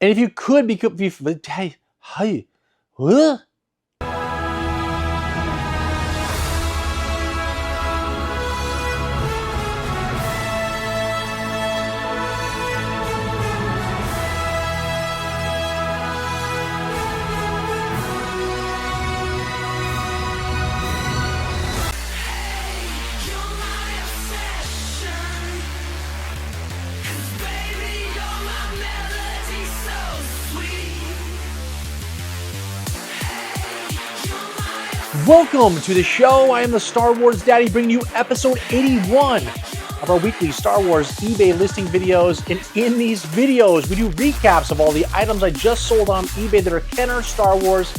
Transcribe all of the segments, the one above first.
And if you could hey, huh? Welcome to the show. I am the Star Wars Daddy, bringing you episode 81 of our weekly Star Wars eBay listing videos. And in these videos, we do recaps of all the items I just sold on eBay that are Kenner Star Wars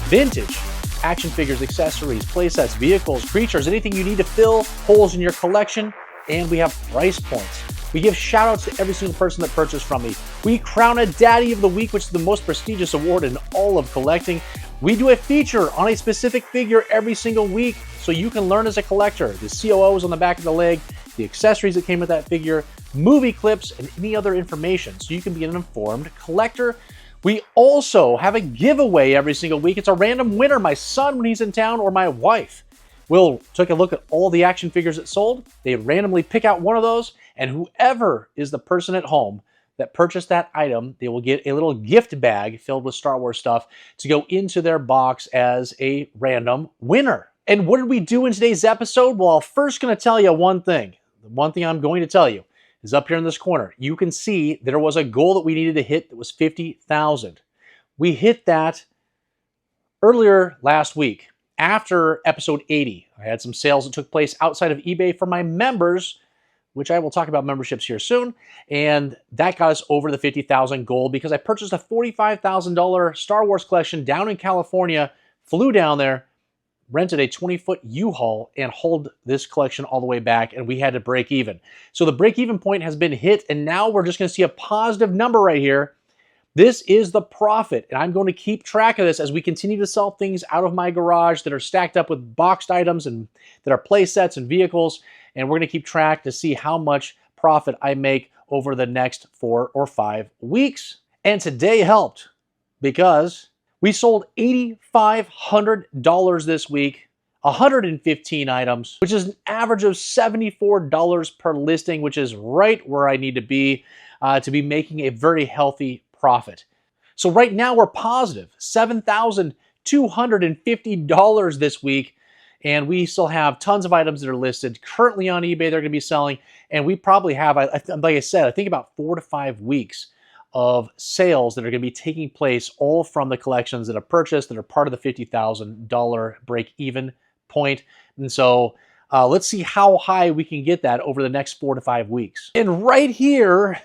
vintage action figures, accessories, playsets, vehicles, creatures, anything you need to fill holes in your collection. And we have price points. We give shout outs to every single person that purchased from me. We crown a Daddy of the Week, which is the most prestigious award in all of collecting. We do a feature on a specific figure every single week so you can learn as a collector. The COOs on the back of the leg, the accessories that came with that figure, movie clips, and any other information so you can be an informed collector. We also have a giveaway every single week. It's a random winner, my son when he's in town or my wife. We'll take a look at all the action figures that sold. They randomly pick out one of those, and whoever is the person at home that purchased that item, they will get a little gift bag filled with Star Wars stuff to go into their box as a random winner. And what did we do in today's episode? Well, I'm first going to tell you one thing. The one thing I'm going to tell you is up here in this corner. You can see there was a goal that we needed to hit that was 50,000. We hit that earlier last week after episode 80. I had some sales that took place outside of eBay for my members, which I will talk about memberships here soon, and that got us over the 50,000 goal because I purchased a $45,000 Star Wars collection down in California, flew down there, rented a 20-foot U-Haul, and hauled this collection all the way back, and we had to break even. So the break-even point has been hit, and now we're just going to see a positive number right here. This is the profit, and I'm going to keep track of this as we continue to sell things out of my garage that are stacked up with boxed items and that are play sets and vehicles, and we're going to keep track to see how much profit I make over the next 4 or 5 weeks. And today helped because we sold $8,500 this week, 115 items, which is an average of $74 per listing, which is right where I need to be making a very healthy profit. So right now we're positive, $7,250 this week. And we still have tons of items that are listed currently on eBay they're going to be selling. And we probably have, like I said, I think about 4 to 5 weeks of sales that are going to be taking place all from the collections that are purchased that are part of the $50,000 break-even point. And so let's see how high we can get that over the next 4 to 5 weeks. And right here,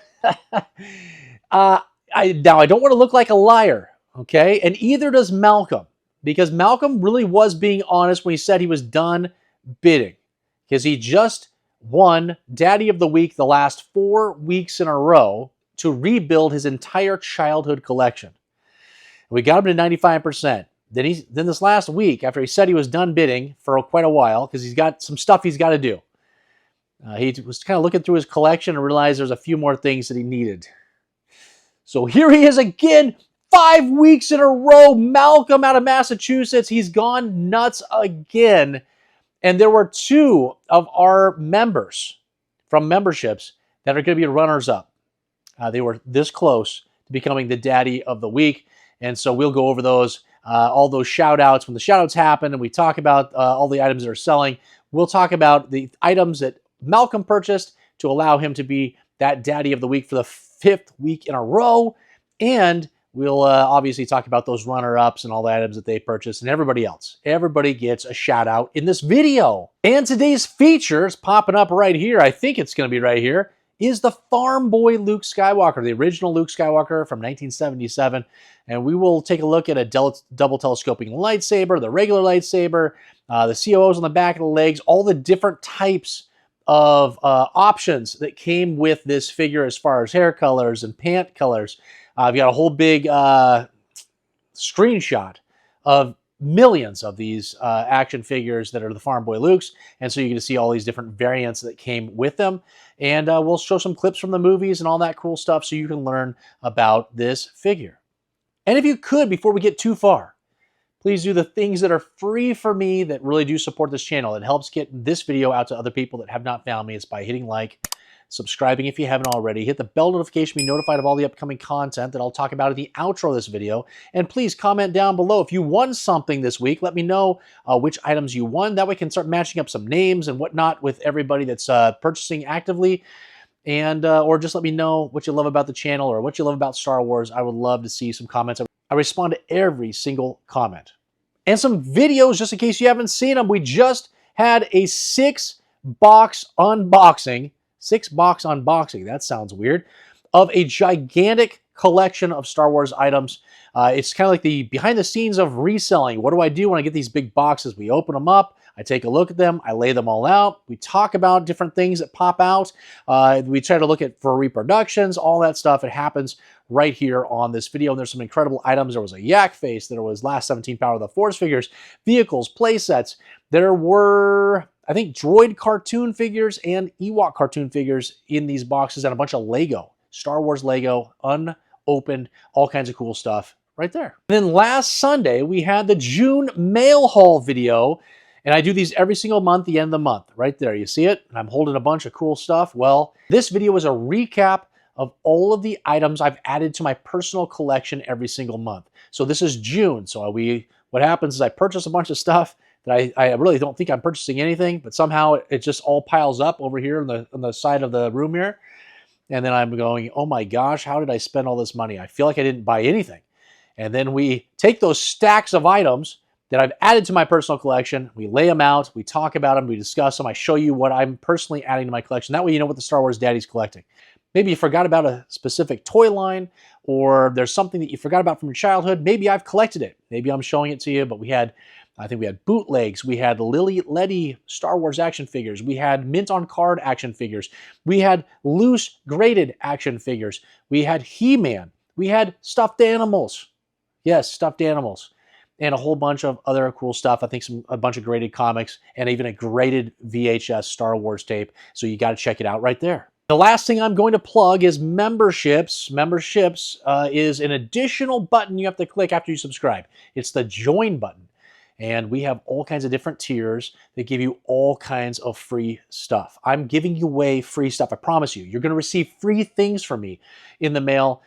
now I don't want to look like a liar, okay? And either does Malcolm. Because Malcolm really was being honest when he said he was done bidding. Because he just won Daddy of the Week the last 4 weeks in a row to rebuild his entire childhood collection. We got him to 95%. Then this last week, after he said he was done bidding for quite a while, because he's got some stuff he's got to do. He was kind of looking through his collection and realized there's a few more things that he needed. So here he is again. 5 weeks in a row, Malcolm out of Massachusetts. He's gone nuts again. And there were 2 of our members from memberships that are going to be runners-up. They were this close to becoming the Daddy of the Week. And so we'll go over those, all those shout-outs. When the shout-outs happen and we talk about all the items that are selling, we'll talk about the items that Malcolm purchased to allow him to be that Daddy of the Week for the 5th week in a row. And we'll obviously talk about those runner-ups and all the items that they purchased and everybody else. Everybody gets a shout-out in this video. And today's feature is popping up right here. I think it's going to be right here. Is the Farm Boy Luke Skywalker, the original Luke Skywalker from 1977. And we will take a look at a double telescoping lightsaber, the regular lightsaber, the COOs on the back of the legs, all the different types of options that came with this figure as far as hair colors and pant colors. I've got a whole big screenshot of millions of these action figures that are the Farm Boy Lukes, and so you get to see all these different variants that came with them. And we'll show some clips from the movies and all that cool stuff so you can learn about this figure. And if you could, before we get too far, please do the things that are free for me that really do support this channel. It helps get this video out to other people that have not found me. It's by hitting like, subscribing if you haven't already, hit the bell notification to be notified of all the upcoming content that I'll talk about in the outro of this video. And please comment down below if you won something this week. Let me know which items you won. That way I can start matching up some names and whatnot with everybody that's purchasing actively. And or just let me know what you love about the channel or what you love about Star Wars. I would love to see some comments. I respond to every single comment. And some videos, just in case you haven't seen them. We just had a 6-box unboxing. 6-box unboxing, that sounds weird, of a gigantic collection of Star Wars items. It's kind of like the behind the scenes of reselling. What do I do when I get these big boxes? We open them up, I take a look at them, I lay them all out, we talk about different things that pop out, we try to look at for reproductions, all that stuff. It happens right here on this video, and there's some incredible items. There was a Yak face, there was Last 17 Power of the Force figures, vehicles, play sets. There were, I think, droid cartoon figures and Ewok cartoon figures in these boxes, and a bunch of Lego, Star Wars Lego, unopened, all kinds of cool stuff right there. And then last Sunday, we had the June mail haul video, and I do these every single month, the end of the month, right there. You see it? And I'm holding a bunch of cool stuff. Well, this video is a recap of all of the items I've added to my personal collection every single month. So this is June. So what happens is I purchase a bunch of stuff that I really don't think I'm purchasing anything, but somehow it just all piles up over here on the side of the room here. And then I'm going, oh my gosh, how did I spend all this money? I feel like I didn't buy anything. And then we take those stacks of items that I've added to my personal collection, we lay them out, we talk about them, we discuss them, I show you what I'm personally adding to my collection. That way you know what the Star Wars Daddy's collecting. Maybe you forgot about a specific toy line, or there's something that you forgot about from your childhood. Maybe I've collected it. Maybe I'm showing it to you, but I think we had bootlegs, we had Lily Letty Star Wars action figures, we had mint on card action figures, we had loose graded action figures, we had He-Man, we had stuffed animals. Yes, stuffed animals. And a whole bunch of other cool stuff. I think a bunch of graded comics and even a graded VHS Star Wars tape. So you got to check it out right there. The last thing I'm going to plug is memberships. Memberships is an additional button you have to click after you subscribe. It's the join button. And we have all kinds of different tiers that give you all kinds of free stuff. I'm giving you away free stuff. I promise you. You're going to receive free things from me in the mail.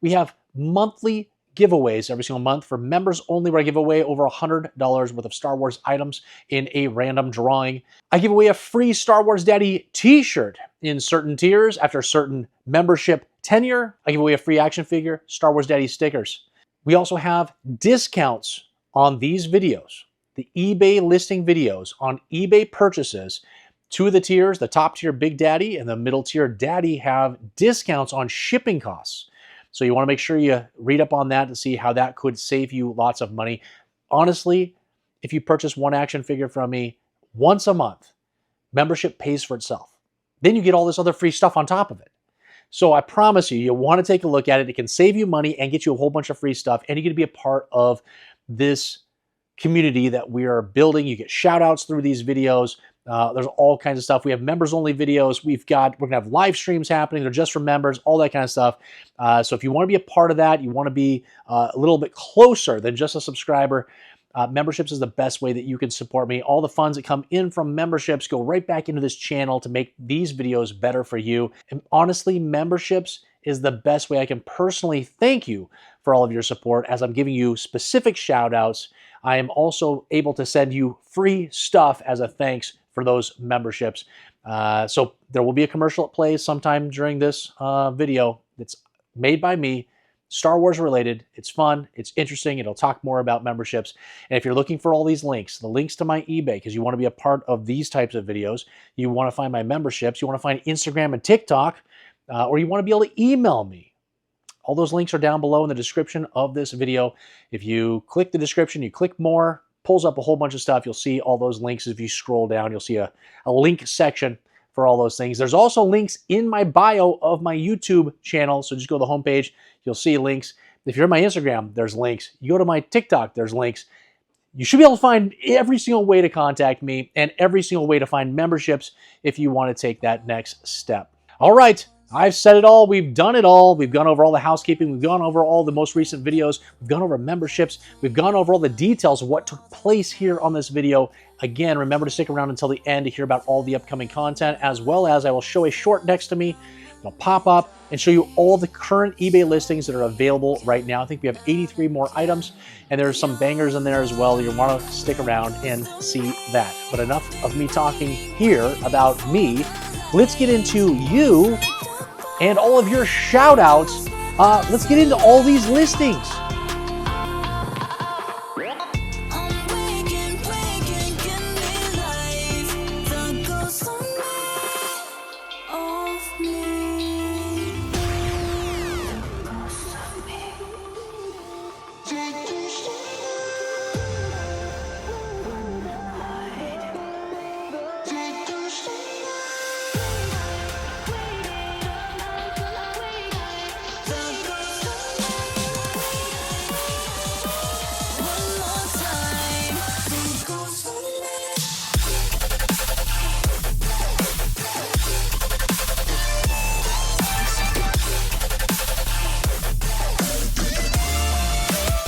We have monthly giveaways every single month for members only, where I give away over $100 worth of Star Wars items in a random drawing. I give away a free Star Wars Daddy t-shirt in certain tiers. After a certain membership tenure, I give away a free action figure, Star Wars Daddy stickers. We also have discounts on these videos, the eBay listing videos on eBay purchases. Two of the tiers, the top tier Big Daddy and the middle tier Daddy, have discounts on shipping costs. So you want to make sure you read up on that to see how that could save you lots of money. Honestly, if you purchase one action figure from me once a month, membership pays for itself. Then you get all this other free stuff on top of it. So I promise you, you'll want to take a look at it. It can save you money and get you a whole bunch of free stuff, and you get to be a part of this community that we are building. You get shout outs through these videos. There's all kinds of stuff. We have members only videos. We're gonna have live streams happening. They're just for members, all that kind of stuff. So if you want to be a part of that, you want to be a little bit closer than just a subscriber, memberships is the best way that you can support me. All the funds that come in from memberships go right back into this channel to make these videos better for you. And honestly, memberships is the best way I can personally thank you for all of your support, as I'm giving you specific shout outs. I am also able to send you free stuff as a thanks for those memberships. So there will be a commercial that plays sometime during this video that's made by me, Star Wars related. It's fun, it's interesting, it'll talk more about memberships. And if you're looking for all these links, the links to my eBay, because you want to be a part of these types of videos, you want to find my memberships, you want to find Instagram and TikTok, or you want to be able to email me. All those links are down below in the description of this video. If you click the description, you click more, pulls up a whole bunch of stuff. You'll see all those links. If you scroll down, you'll see a link section for all those things. There's also links in my bio of my YouTube channel. So just go to the homepage. You'll see links. If you're on my Instagram, there's links. You go to my TikTok, there's links. You should be able to find every single way to contact me and every single way to find memberships if you want to take that next step. All right, I've said it all. We've done it all. We've gone over all the housekeeping. We've gone over all the most recent videos. We've gone over memberships. We've gone over all the details of what took place here on this video. Again, remember to stick around until the end to hear about all the upcoming content, as well as I will show a short next to me. It'll pop up and show you all the current eBay listings that are available right now. I think we have 83 more items, and there's some bangers in there as well. You'll want to stick around and see that. But enough of me talking here about me. Let's get into you and all of your shout outs. Let's get into all these listings.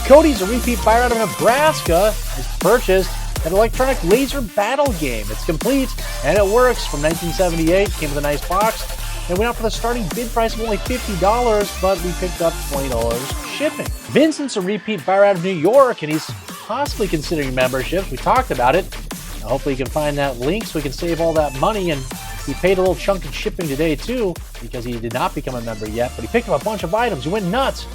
Cody's a repeat buyer out of Nebraska has purchased an electronic laser battle game. It's complete and it works from 1978. Came with a nice box and went out for the starting bid price of only $50, but we picked up $20 shipping. Vincent's a repeat buyer out of New York and he's possibly considering membership. We talked about it. Hopefully you can find that link so we can save all that money, and he paid a little chunk of shipping today too because he did not become a member yet, but he picked up a bunch of items. He went nuts.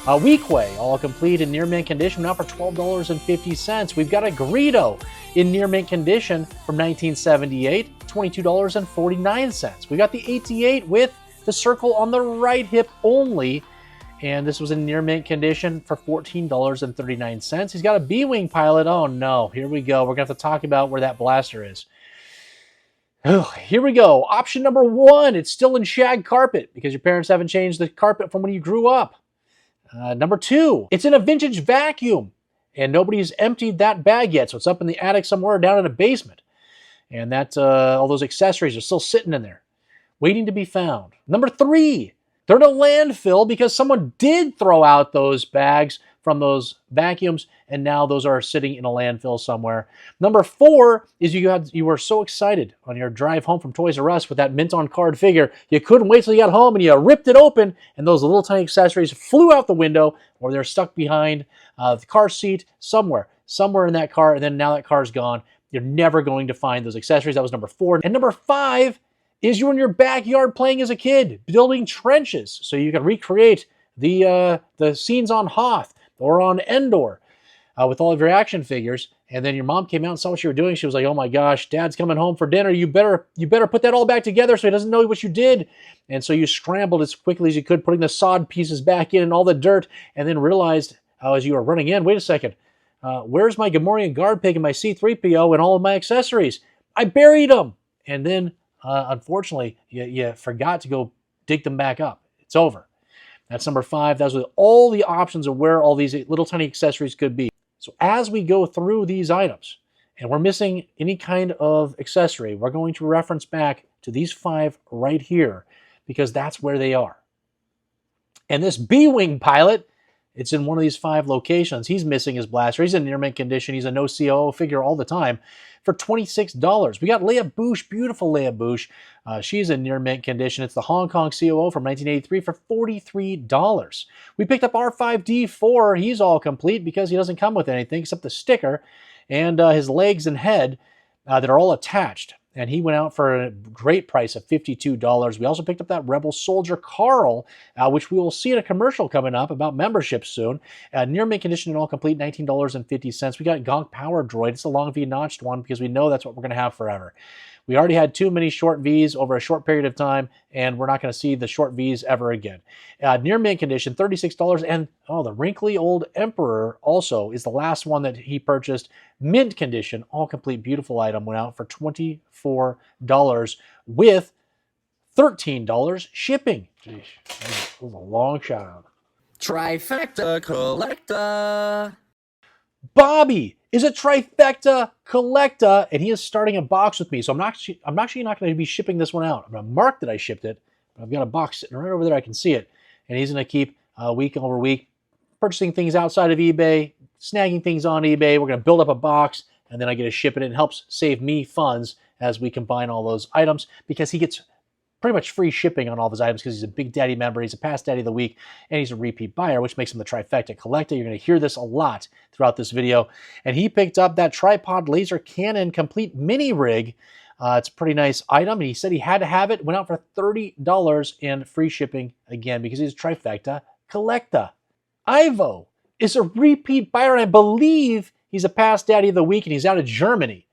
Weequay, all complete in near mint condition, now for $12.50. We've got a Greedo in near mint condition from 1978, $22.49. We got the 88 with the circle on the right hip only, and this was in near mint condition for $14.39. He's got a B-Wing pilot. Oh no, here we go. We're going to have to talk about where that blaster is. Here we go. Option number 1, it's still in shag carpet because your parents haven't changed the carpet from when you grew up. Number 2, it's in a vintage vacuum, and nobody's emptied that bag yet, so it's up in the attic somewhere down in a basement. And that all those accessories are still sitting in there, waiting to be found. Number 3, they're in a landfill because someone did throw out those bags from those vacuums, and now those are sitting in a landfill somewhere. Number 4 is you were so excited on your drive home from Toys R Us with that mint on card figure, you couldn't wait till you got home and you ripped it open, and those little tiny accessories flew out the window, or they're stuck behind the car seat somewhere in that car, and then now that car's gone. You're never going to find those accessories. That was number 4. And number 5 is you're in your backyard playing as a kid, building trenches so you can recreate the scenes on Hoth or on Endor with all of your action figures. And then your mom came out and saw what you were doing. She was like, "Oh my gosh, Dad's coming home for dinner. You better put that all back together so he doesn't know what you did." And so you scrambled as quickly as you could, putting the sod pieces back in and all the dirt, and then realized as you were running in, wait a second, where's my Gamorrean guard pig and my C-3PO and all of my accessories? I buried them. And then, unfortunately, you forgot to go dig them back up. It's over. That's number 5. That's with all the options of where all these little tiny accessories could be. So as we go through these items, and we're missing any kind of accessory, we're going to reference back to these 5 right here, because that's where they are. And this B-Wing pilot, it's in one of these 5 locations. He's missing his blaster. He's in near mint condition. He's a no COO figure all the time for $26. We got Leia Bouche, beautiful Leia Bouche. She's in near mint condition. It's the Hong Kong COO from 1983 for $43. We picked up R5D4. He's all complete because he doesn't come with anything except the sticker and his legs and head that are all attached. And he went out for a great price of $52. We also picked up that Rebel Soldier Carl, which we will see in a commercial coming up about membership soon. Near mint condition and all complete, $19.50. We got Gonk Power Droid. It's a long V notched one because we know that's what we're going to have forever. We already had too many short Vs over a short period of time, and we're not going to see the short Vs ever again. Near mint condition, $36. And, the wrinkly old Emperor also is the last one that he purchased. Mint condition, all complete, beautiful item, went out for $24 with $13 shipping. Jeez, that was a long shout out. Trifecta collector. Bobby is a trifecta collecta, and he is starting a box with me. So I'm actually not going to be shipping this one out. I'm going to mark that I shipped it, but I've got a box sitting right over there. I can see it, and he's going to keep week over week purchasing things outside of eBay, snagging things on eBay. We're going to build up a box, and then I get to ship it. It helps save me funds as we combine all those items, because he gets pretty much free shipping on all of his items because he's a Big Daddy member, he's a Past Daddy of the Week, and he's a repeat buyer, which makes him the trifecta collector. You're going to hear this a lot throughout this video. And he picked up that tripod laser cannon complete mini rig. It's a pretty nice item, and he said he had to have it. Went out for $30 in free shipping again because he's a trifecta collector. Ivo is a repeat buyer, and I believe he's a Past Daddy of the Week, and he's out of Germany.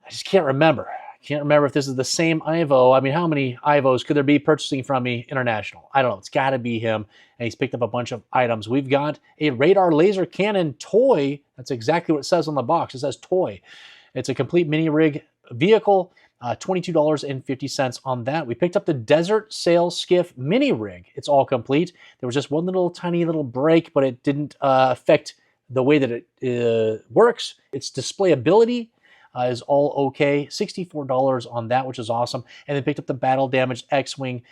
I just can't remember. Can't remember if this is the same Ivo. I mean, how many Ivos could there be purchasing from me international? I don't know. It's got to be him. And he's picked up a bunch of items. We've got a radar laser cannon toy. That's exactly what it says on the box. It says toy. It's a complete mini rig vehicle. $22.50 on that. We picked up the Desert Sail Skiff mini rig. It's all complete. There was just one little tiny little break, but it didn't affect the way that it works. Its displayability is all okay. $64 on that, which is awesome. And then picked up the battle damaged X-Wing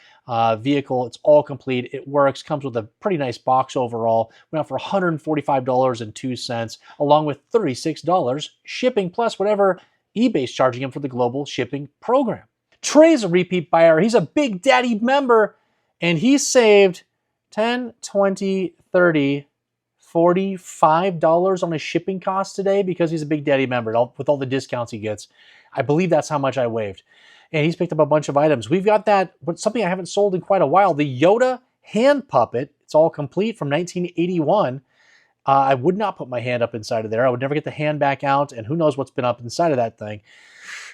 vehicle. It's all complete. It works. Comes with a pretty nice box overall. Went out for $145.02, along with $36 shipping, plus whatever eBay's charging him for the global shipping program. Trey's a repeat buyer. He's a Big Daddy member, and he saved $10, $20, $30, $45 on his shipping costs today because he's a Big Daddy member with all the discounts he gets. I believe that's how much I waived. And he's picked up a bunch of items. We've got that, but something I haven't sold in quite a while, the Yoda hand puppet. It's all complete from 1981. I would not put my hand up inside of there. I would never get the hand back out, and who knows what's been up inside of that thing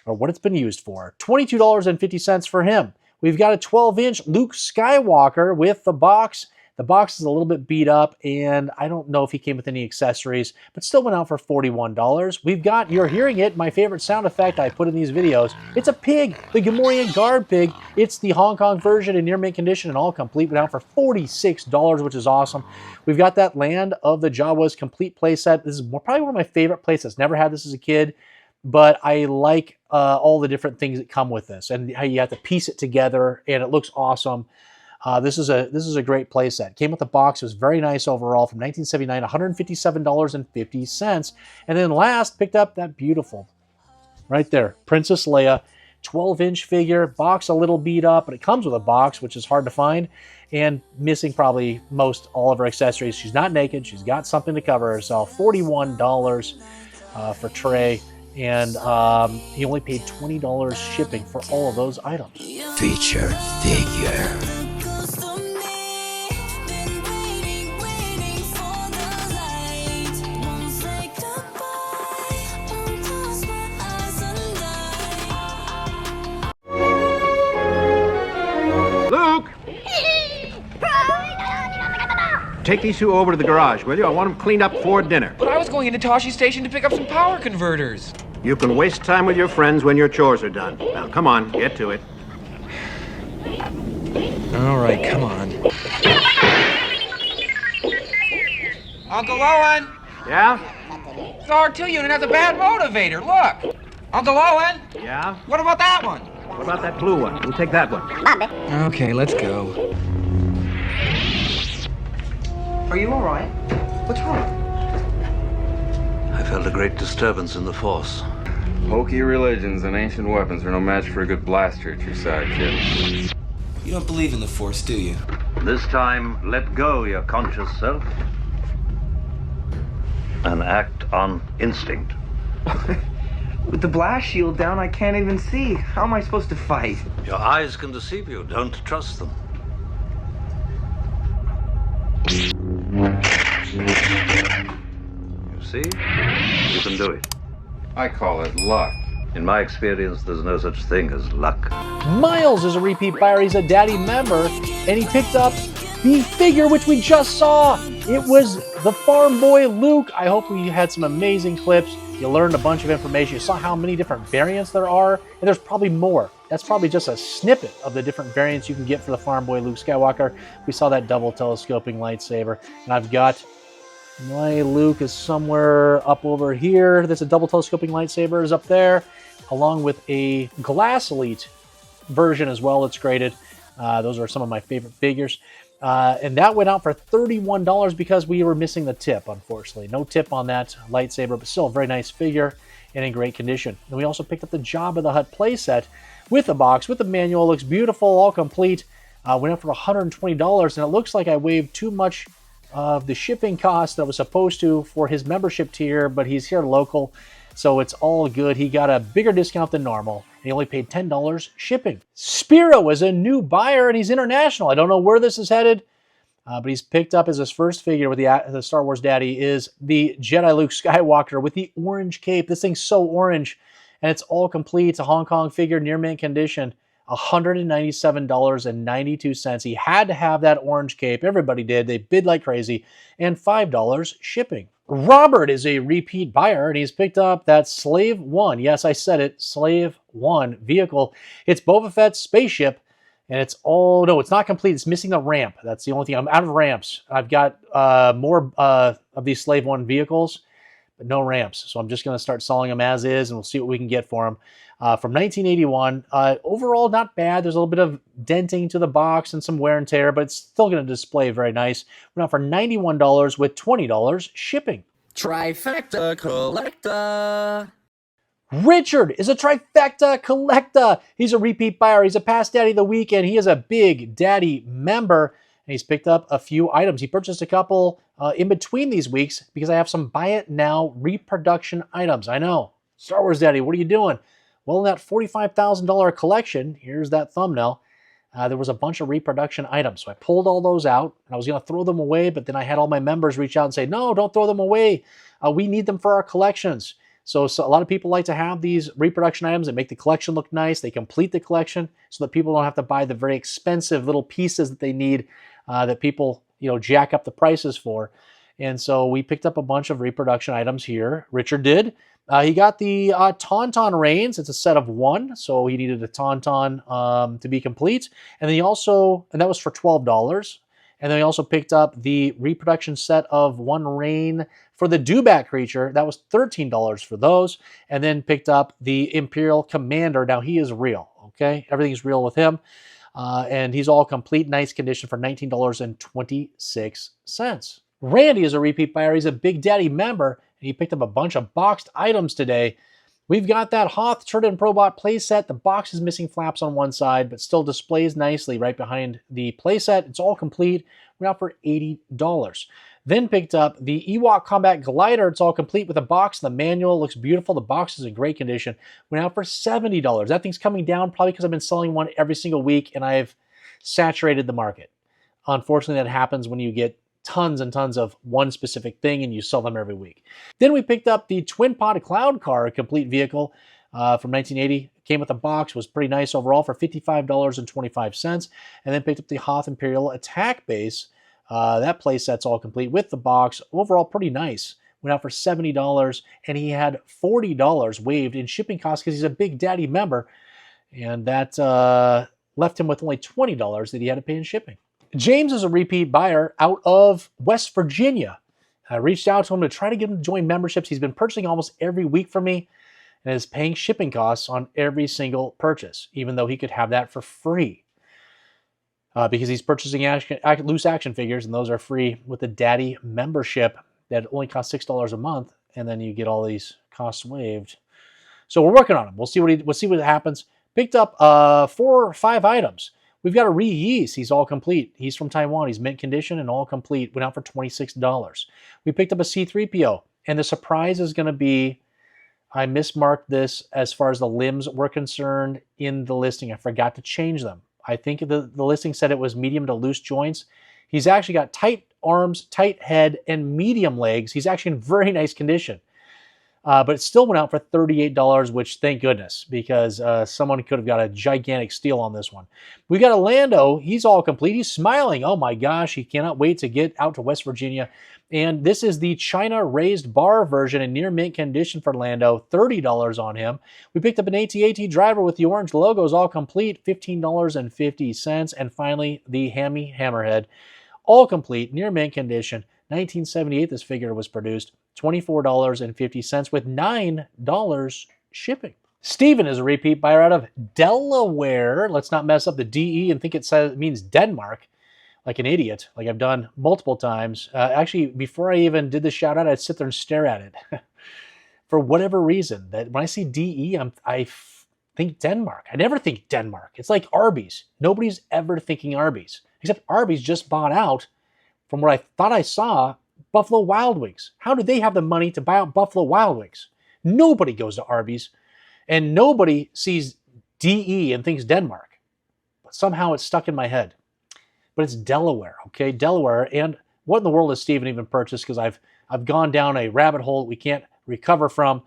or what it's been used for. $22.50 for him. We've got a 12-inch Luke Skywalker with the box. The box is a little bit beat up, and I don't know if he came with any accessories, but still went out for $41. We've got, you're hearing it, my favorite sound effect I put in these videos. It's a pig, the Gamorrean Guard pig. It's the Hong Kong version in near mint condition and all complete. Went out for $46, which is awesome. We've got that Land of the Jawas complete playset. This is probably one of my favorite playsets. Never had this as a kid, but I like all the different things that come with this and how you have to piece it together, and it looks awesome. This is a great playset. Came with the box. It was very nice overall from 1979, $157.50. And then last, picked up that beautiful, right there, Princess Leia, 12-inch figure. Box a little beat up, but it comes with a box, which is hard to find, and missing probably most all of her accessories. She's not naked. She's got something to cover herself. $41 for Trey. And he only paid $20 shipping for all of those items. Feature figure. Luke! Take these two over to the garage, will you? I want them cleaned up for dinner. But I was going into Toshi Station to pick up some power converters. You can waste time with your friends when your chores are done. Now, come on, get to it. All right, come on. Uncle Owen! Yeah? The R2 unit has a bad motivator, look! Uncle Owen! Yeah? What about that one? What about that blue one? We'll take that one. Okay, let's go. Are you all right? What's wrong? I felt a great disturbance in the Force. Hokey religions and ancient weapons are no match for a good blaster at your side, kid. You don't believe in the Force, do you? This time, let go your conscious self and act on instinct. With the blast shield down, I can't even see. How am I supposed to fight? Your eyes can deceive you. Don't trust them. You see? You can do it. I call it luck. In my experience, there's no such thing as luck. Miles is a repeat buyer. He's a Daddy member, and he picked up the figure which we just saw. It was the farm boy Luke. I hope we had some amazing clips. You learned a bunch of information. You saw how many different variants there are, and there's probably more. That's probably just a snippet of the different variants you can get for the farm boy Luke Skywalker. We saw that double telescoping lightsaber, and I've got My Luke is somewhere up over here. There's a double telescoping lightsaber is up there, along with a Glass Elite version as well. It's graded. Those are some of my favorite figures. And that went out for $31 because we were missing the tip, unfortunately. No tip on that lightsaber, but still a very nice figure and in great condition. And we also picked up the Jabba the Hutt playset with a box, with the manual. It looks beautiful, all complete. Went out for $120, and it looks like I waived too much of the shipping cost that I was supposed to for his membership tier, but he's here local, so it's all good. He got a bigger discount than normal. He only paid $10 shipping. Spiro is a new buyer, and he's international. I don't know where this is headed, but he's picked up as his first figure with the Star Wars Daddy is the Jedi Luke Skywalker with the orange cape. This thing's so orange, and it's all complete. It's a Hong Kong figure, near mint condition. $197.92. He had to have that orange cape. Everybody did. They bid like crazy. And $5 shipping. Robert is a repeat buyer, and he's picked up that Slave 1. Yes, I said it. Slave 1 vehicle. It's Boba Fett's spaceship, and it's all... No, it's not complete. It's missing the ramp. That's the only thing. I'm out of ramps. I've got more of these Slave 1 vehicles, but no ramps. So I'm just going to start selling them as is, and we'll see what we can get for them. From 1981. Overall, not bad. There's a little bit of denting to the box and some wear and tear, but it's still going to display very nice. We're out for $91 with $20 shipping. Trifecta Collector. Richard is a Trifecta Collector. He's a repeat buyer. He's a past Daddy of the Week, and he is a Big Daddy member. And he's picked up a few items. He purchased a couple in between these weeks because I have some buy it now reproduction items. I know. Star Wars Daddy, what are you doing? Well, in that $45,000 collection, here's that thumbnail, there was a bunch of reproduction items. So I pulled all those out, and I was going to throw them away, but then I had all my members reach out and say, no, don't throw them away. We need them for our collections. So a lot of people like to have these reproduction items that make the collection look nice. They complete the collection so that people don't have to buy the very expensive little pieces that they need that people, jack up the prices for. And so we picked up a bunch of reproduction items here. Richard did. He got the Tauntaun reins. It's a set of 1, so he needed a Tauntaun to be complete. And then and that was for $12. And then he also picked up the reproduction set of 1 rein for the Dewback creature. That was $13 for those. And then picked up the Imperial Commander. Now he is real, okay? Everything's real with him. And he's all complete, nice condition for $19.26. Randy is a repeat buyer. He's a Big Daddy member. And he picked up a bunch of boxed items today. We've got that Hoth Turret and Probot playset. The box is missing flaps on one side, but still displays nicely right behind the playset. It's all complete. We're out for $80. Then picked up the Ewok Combat Glider. It's all complete with a box. The manual looks beautiful. The box is in great condition. We're out for $70. That thing's coming down probably because I've been selling one every single week, and I've saturated the market. Unfortunately, that happens when you get tons and tons of one specific thing and you sell them every week. Then we picked up the Twin Pod Cloud Car, a complete vehicle from 1980. Came with a box, was pretty nice overall for $55.25. And then picked up the Hoth Imperial Attack Base. That playset's all complete with the box. Overall, pretty nice. Went out for $70, and he had $40 waived in shipping costs because he's a Big Daddy member. And that left him with only $20 that he had to pay in shipping. James is a repeat buyer out of West Virginia. I reached out to him to try to get him to join memberships. He's been purchasing almost every week from me and is paying shipping costs on every single purchase, even though he could have that for free. Because he's purchasing loose action figures, and those are free with the Daddy membership that only costs $6 a month, and then you get all these costs waived. So we're working on him. We'll see what happens. Picked up 4 or 5 items. We've got a Reese. He's all complete. He's from Taiwan. He's mint condition and all complete. Went out for $26. We picked up a C-3PO. And the surprise is going to be, I mismarked this as far as the limbs were concerned in the listing. I forgot to change them. I think the listing said it was medium to loose joints. He's actually got tight arms, tight head, and medium legs. He's actually in very nice condition. But it still went out for $38, which thank goodness, because someone could have got a gigantic steal on this one. We got a Lando. He's all complete. He's smiling. Oh my gosh, he cannot wait to get out to West Virginia. And this is the China raised bar version in near mint condition for Lando. $30 on him. We picked up an AT-AT driver with the orange logos all complete. $15.50. And finally, the Hammy Hammerhead. All complete, near mint condition. 1978 this figure was produced, $24.50 with $9 shipping. Steven is a repeat buyer out of Delaware. Let's not mess up the DE and think it means Denmark like an idiot, like I've done multiple times. Actually, before I even did the shout out, I'd sit there and stare at it. For whatever reason, that when I see DE, I think Denmark. I never think Denmark. It's like Arby's. Nobody's ever thinking Arby's, except Arby's just bought out, from what I thought I saw, Buffalo Wild Wings. How did they have the money to buy out Buffalo Wild Wings? Nobody goes to Arby's, and nobody sees DE and thinks Denmark. But somehow it's stuck in my head. But it's Delaware, okay? Delaware. And what in the world has Steven even purchased? Because I've gone down a rabbit hole we can't recover from.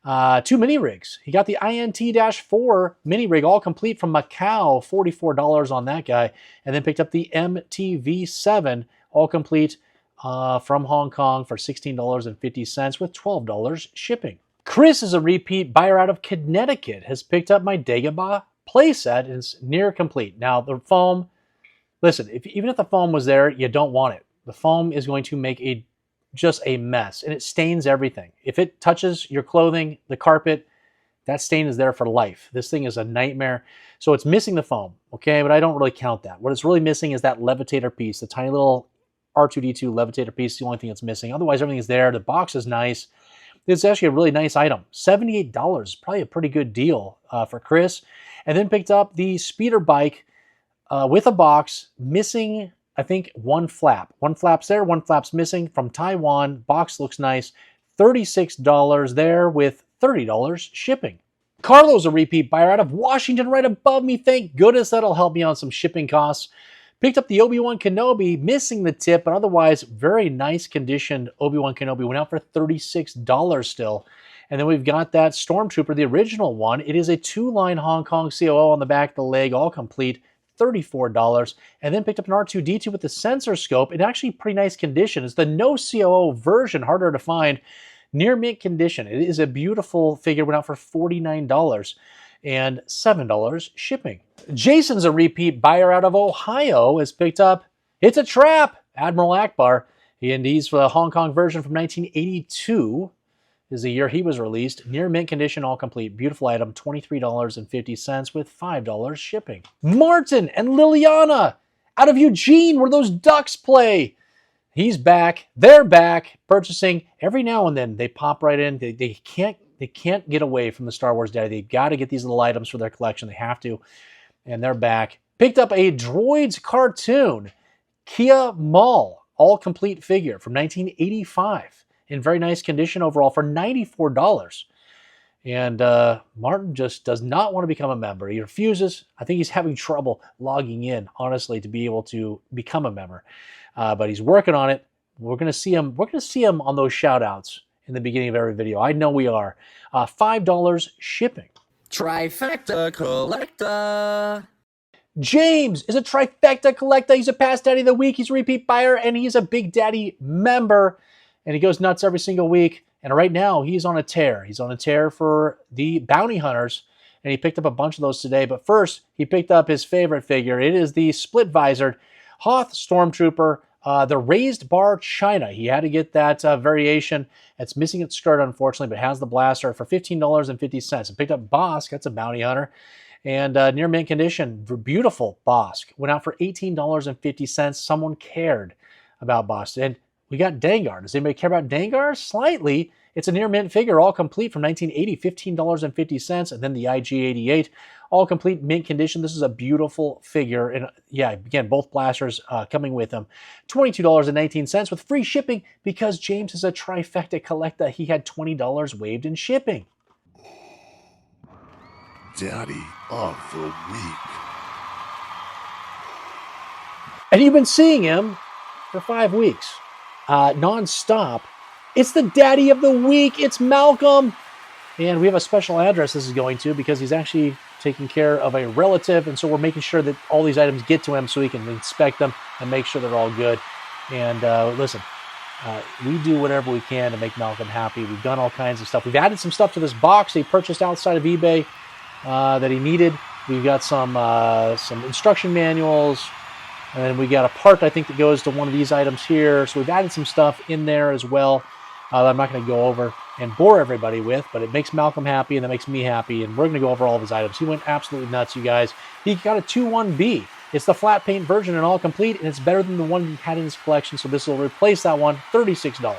2 mini rigs. He got the INT-4 mini rig, all complete from Macau, $44 on that guy, and then picked up the MTV-7, all complete from Hong Kong for $16.50 with $12 shipping. Chris is a repeat buyer out of Connecticut, has picked up my Dagobah playset, and it's near complete. Now the foam, listen, even if the foam was there, you don't want it. The foam is going to make just a mess, and it stains everything. If it touches your clothing, the carpet, that stain is there for life. This thing is a nightmare. So it's missing the foam, okay? But I don't really count that. What it's really missing is that levitator piece, the tiny little R2-D2 levitator piece, the only thing that's missing. Otherwise, everything is there. The box is nice. It's actually a really nice item. $78, probably a pretty good deal for Chris. And then picked up the speeder bike with a box, missing, I think, one flap. One flap's there, one flap's missing, from Taiwan. Box looks nice. $36 there with $30 shipping. Carlo's a repeat buyer out of Washington right above me. Thank goodness that'll help me on some shipping costs. Picked up the Obi-Wan Kenobi, missing the tip, but otherwise very nice conditioned Obi-Wan Kenobi. Went out for $36 still. And then we've got that Stormtrooper, the original one. It is a 2-line Hong Kong COO on the back of the leg, all complete. $34, and then picked up an R2-D2 with the sensor scope in actually pretty nice condition. It's the no COO version, harder to find, near mint condition. It is a beautiful figure, went out for $49 and $7 shipping. Jason's a repeat buyer out of Ohio, has picked up It's a Trap, Admiral Akbar, and he's for the Hong Kong version from 1982. Is the year he was released. Near mint condition, all complete. Beautiful item, $23.50 with $5 shipping. Martin and Liliana out of Eugene, where those Ducks play. He's back. They're back. Purchasing every now and then. They pop right in. They can't get away from the Star Wars Daddy. They've got to get these little items for their collection. They have to. And they're back. Picked up a Droids cartoon. Kia Mall, all complete figure from 1985. In very nice condition overall for $94. And Martin just does not want to become a member. He refuses. I think he's having trouble logging in, honestly, to be able to become a member. But he's working on it. We're going to see him. We're going to see him on those shout outs in the beginning of every video. I know we are. $5 shipping. Trifecta Collector. James is a Trifecta Collector. He's a Past Daddy of the Week. He's a repeat buyer, and he's a Big Daddy member. And he goes nuts every single week. And right now, he's on a tear. He's on a tear for the Bounty Hunters. And he picked up a bunch of those today. But first, he picked up his favorite figure. It is the split-visored Hoth Stormtrooper, the raised bar China. He had to get that variation. It's missing its skirt, unfortunately, but has the blaster for $15.50. And picked up Bosk. That's a Bounty Hunter. And near mint condition, beautiful Bosk. Went out for $18.50. Someone cared about Bosk. And we got Dengar. Does anybody care about Dengar? Slightly. It's a near mint figure, all complete from 1980, $15.50. And then the IG-88, all complete mint condition. This is a beautiful figure. And yeah, again, both blasters coming with them. $22.19 with free shipping because James is a Trifecta Collector. He had $20 waived in shipping. Daddy of the Week. And you've been seeing him for 5 weeks. Non-stop. It's the Daddy of the Week. It's Malcolm. And we have a special address this is going to because he's actually taking care of a relative. And so we're making sure that all these items get to him so he can inspect them and make sure they're all good. And listen, we do whatever we can to make Malcolm happy. We've done all kinds of stuff. We've added some stuff to this box he purchased outside of eBay that he needed. We've got some instruction manuals, And then we got a part, I think, that goes to one of these items here. So we've added some stuff in there as well that I'm not going to go over and bore everybody with, but it makes Malcolm happy and that makes me happy, and we're going to go over all of his items. He went absolutely nuts, you guys. He got a 2-1B. It's the flat paint version and all complete, and it's better than the one he had in his collection, so this will replace that one, $36.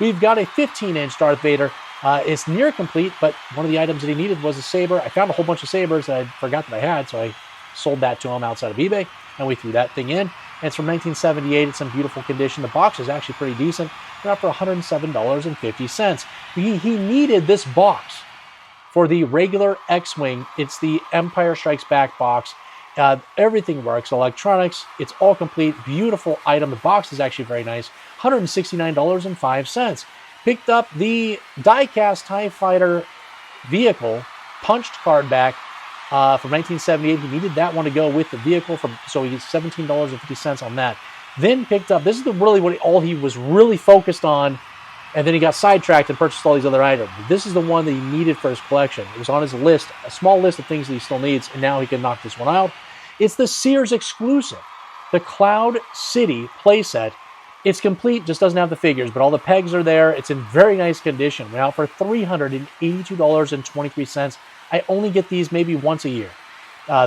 We've got a 15-inch Darth Vader. It's near complete, but one of the items that he needed was a saber. I found a whole bunch of sabers that I forgot that I had, so I sold that to him outside of eBay, and we threw that thing in. And it's from 1978. It's in beautiful condition. The box is actually pretty decent. They're up for $107.50. He needed this box for the regular X-Wing. It's the Empire Strikes Back box. Everything works. Electronics. It's all complete. Beautiful item. The box is actually very nice. $169.05. Picked up the die-cast TIE Fighter vehicle, punched card back from 1978. He needed that one to go with the vehicle, so he gets $17.50 on that. Then picked up, this is all he was really focused on, and then he got sidetracked and purchased all these other items. This is the one that he needed for his collection. It was on his list, a small list of things that he still needs, and now he can knock this one out. It's the Sears exclusive, the Cloud City playset. It's complete, just doesn't have the figures, but all the pegs are there. It's in very nice condition. Went out for $382.23. I only get these maybe once a year.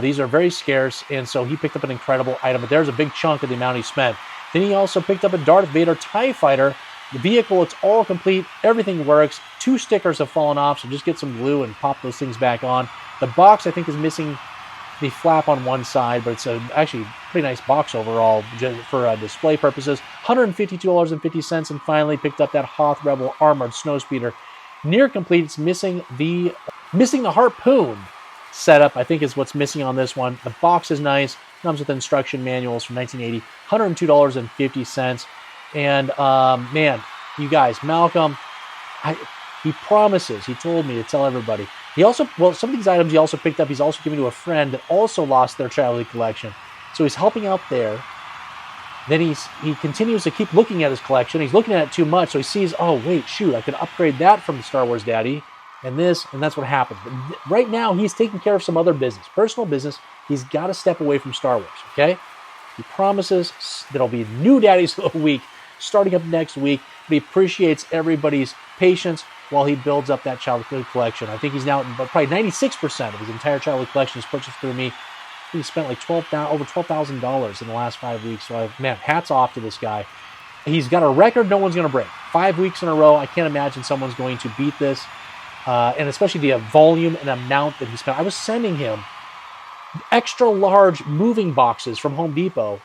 These are very scarce, and so he picked up an incredible item, but there's a big chunk of the amount he spent. Then he also picked up a Darth Vader TIE Fighter. The vehicle, it's all complete. Everything works. 2 stickers have fallen off, so just get some glue and pop those things back on. The box, I think, is missing the flap on one side, but it's actually a pretty nice box overall just for display purposes. $152.50, and finally picked up that Hoth Rebel Armored Snowspeeder. Near complete. It's missing the harpoon setup, I think, is what's missing on this one. The box is nice. Comes with instruction manuals from 1980. $102.50. And man, you guys, Malcolm, he promises. He told me to tell everybody. He also, some of these items he also picked up. He's also giving to a friend that also lost their childhood collection. So he's helping out there. Then he continues to keep looking at his collection. He's looking at it too much, so he sees, oh wait, shoot, I could upgrade that from the Star Wars Daddy. And that's what happens. But right now, he's taking care of some other business, personal business. He's got to step away from Star Wars, okay? He promises there'll be new Daddies of the Week starting up next week. But he appreciates everybody's patience while he builds up that childhood collection. I think he's now, probably 96% of his entire childhood collection is purchased through me. He spent like over $12,000 in the last 5 weeks. So, man, hats off to this guy. He's got a record no one's going to break. 5 weeks in a row. I can't imagine someone's going to beat this. And especially the volume and amount that he spent. I was sending him extra large moving boxes from Home Depot.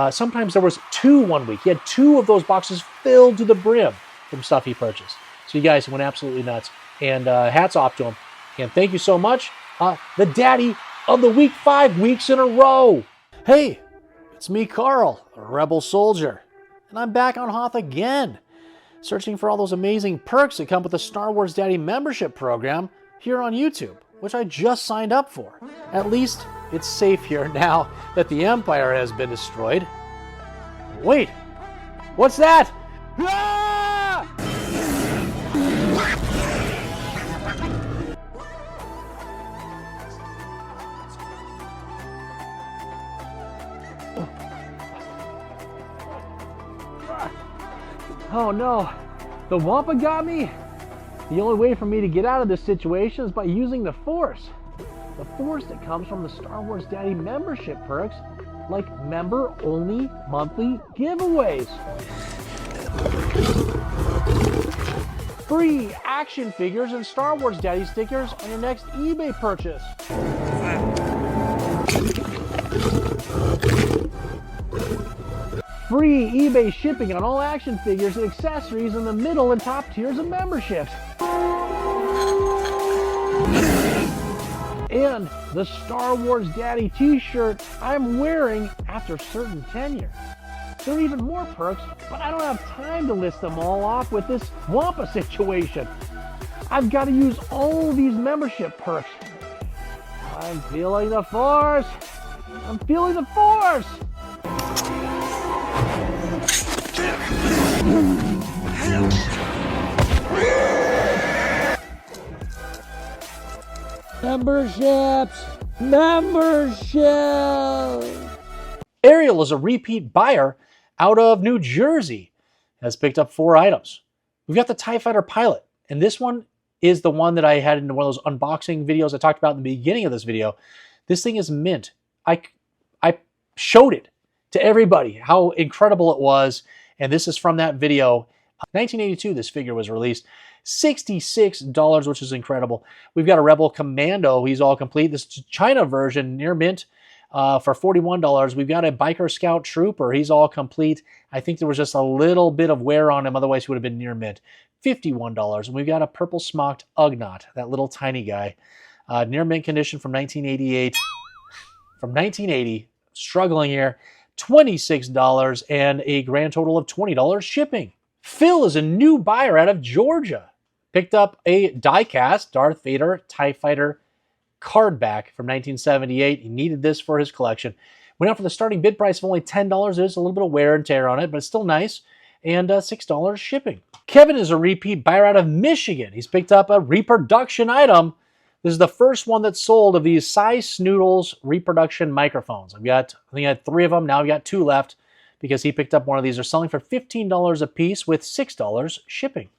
Sometimes there was 2 one week. He had 2 of those boxes filled to the brim from stuff he purchased. So you guys went absolutely nuts. And hats off to him. And thank you so much. The Daddy of the Week 5 weeks in a row. Hey, it's me, Carl, a rebel soldier. And I'm back on Hoth again, searching for all those amazing perks that come with the Star Wars Daddy membership program here on YouTube, which I just signed up for. At least it's safe here now that the Empire has been destroyed. Wait, what's that? Ah! Oh no, the Wampa got me? The only way for me to get out of this situation is by using the Force. The Force that comes from the Star Wars Daddy membership perks, like member-only monthly giveaways. Free action figures and Star Wars Daddy stickers on your next eBay purchase. Free eBay shipping on all action figures and accessories in the middle and top tiers of memberships. And the Star Wars Daddy t-shirt I'm wearing after certain tenure. There are even more perks, but I don't have time to list them all off with this Wampa situation. I've got to use all these membership perks. I'm feeling the Force. I'm feeling the Force. Memberships! Ariel is a repeat buyer out of New Jersey. Has picked up 4 items. We've got the TIE Fighter Pilot, and this one is the one that I had in one of those unboxing videos I talked about in the beginning of this video. This thing is mint. I showed it to everybody how incredible it was, and this is from that video. 1982 this figure was released. $66, which is incredible. We've got a Rebel Commando. He's all complete. This China version, near mint, for $41. We've got a Biker Scout Trooper. He's all complete. I think there was just a little bit of wear on him. Otherwise, he would have been near mint. $51. And we've got a Purple Smocked Ugnaught, that little tiny guy. Near mint condition from 1988. From 1980. Struggling here. $26 and a grand total of $20 shipping. Phil is a new buyer out of Georgia. Picked up a die-cast Darth Vader TIE Fighter card back from 1978. He needed this for his collection. Went out for the starting bid price of only $10. There's a little bit of wear and tear on it, but it's still nice. And $6 shipping. Kevin is a repeat buyer out of Michigan. He's picked up a reproduction item. This is the first one that's sold of these Size Snoodles reproduction microphones. I think I had 3 of them. Now I've got 2 left because he picked up one of these. They're selling for $15 a piece with $6 shipping.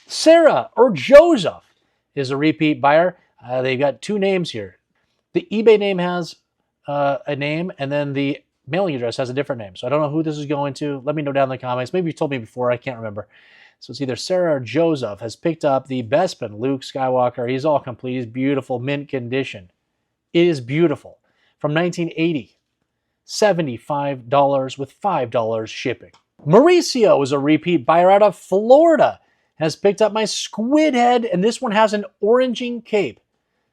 Sarah or Joseph is a repeat buyer. They've got 2 names here. The eBay name has a name, and then the mailing address has a different name. So I don't know who this is going to. Let me know down in the comments. Maybe you told me before. I can't remember. So it's either Sarah or Joseph has picked up the Bespin Luke Skywalker. He's all complete. He's beautiful, mint condition. It is beautiful. From 1980. $75 with $5 shipping. Mauricio is a repeat buyer out of Florida. Has picked up my Squid Head, and this one has an oranging cape.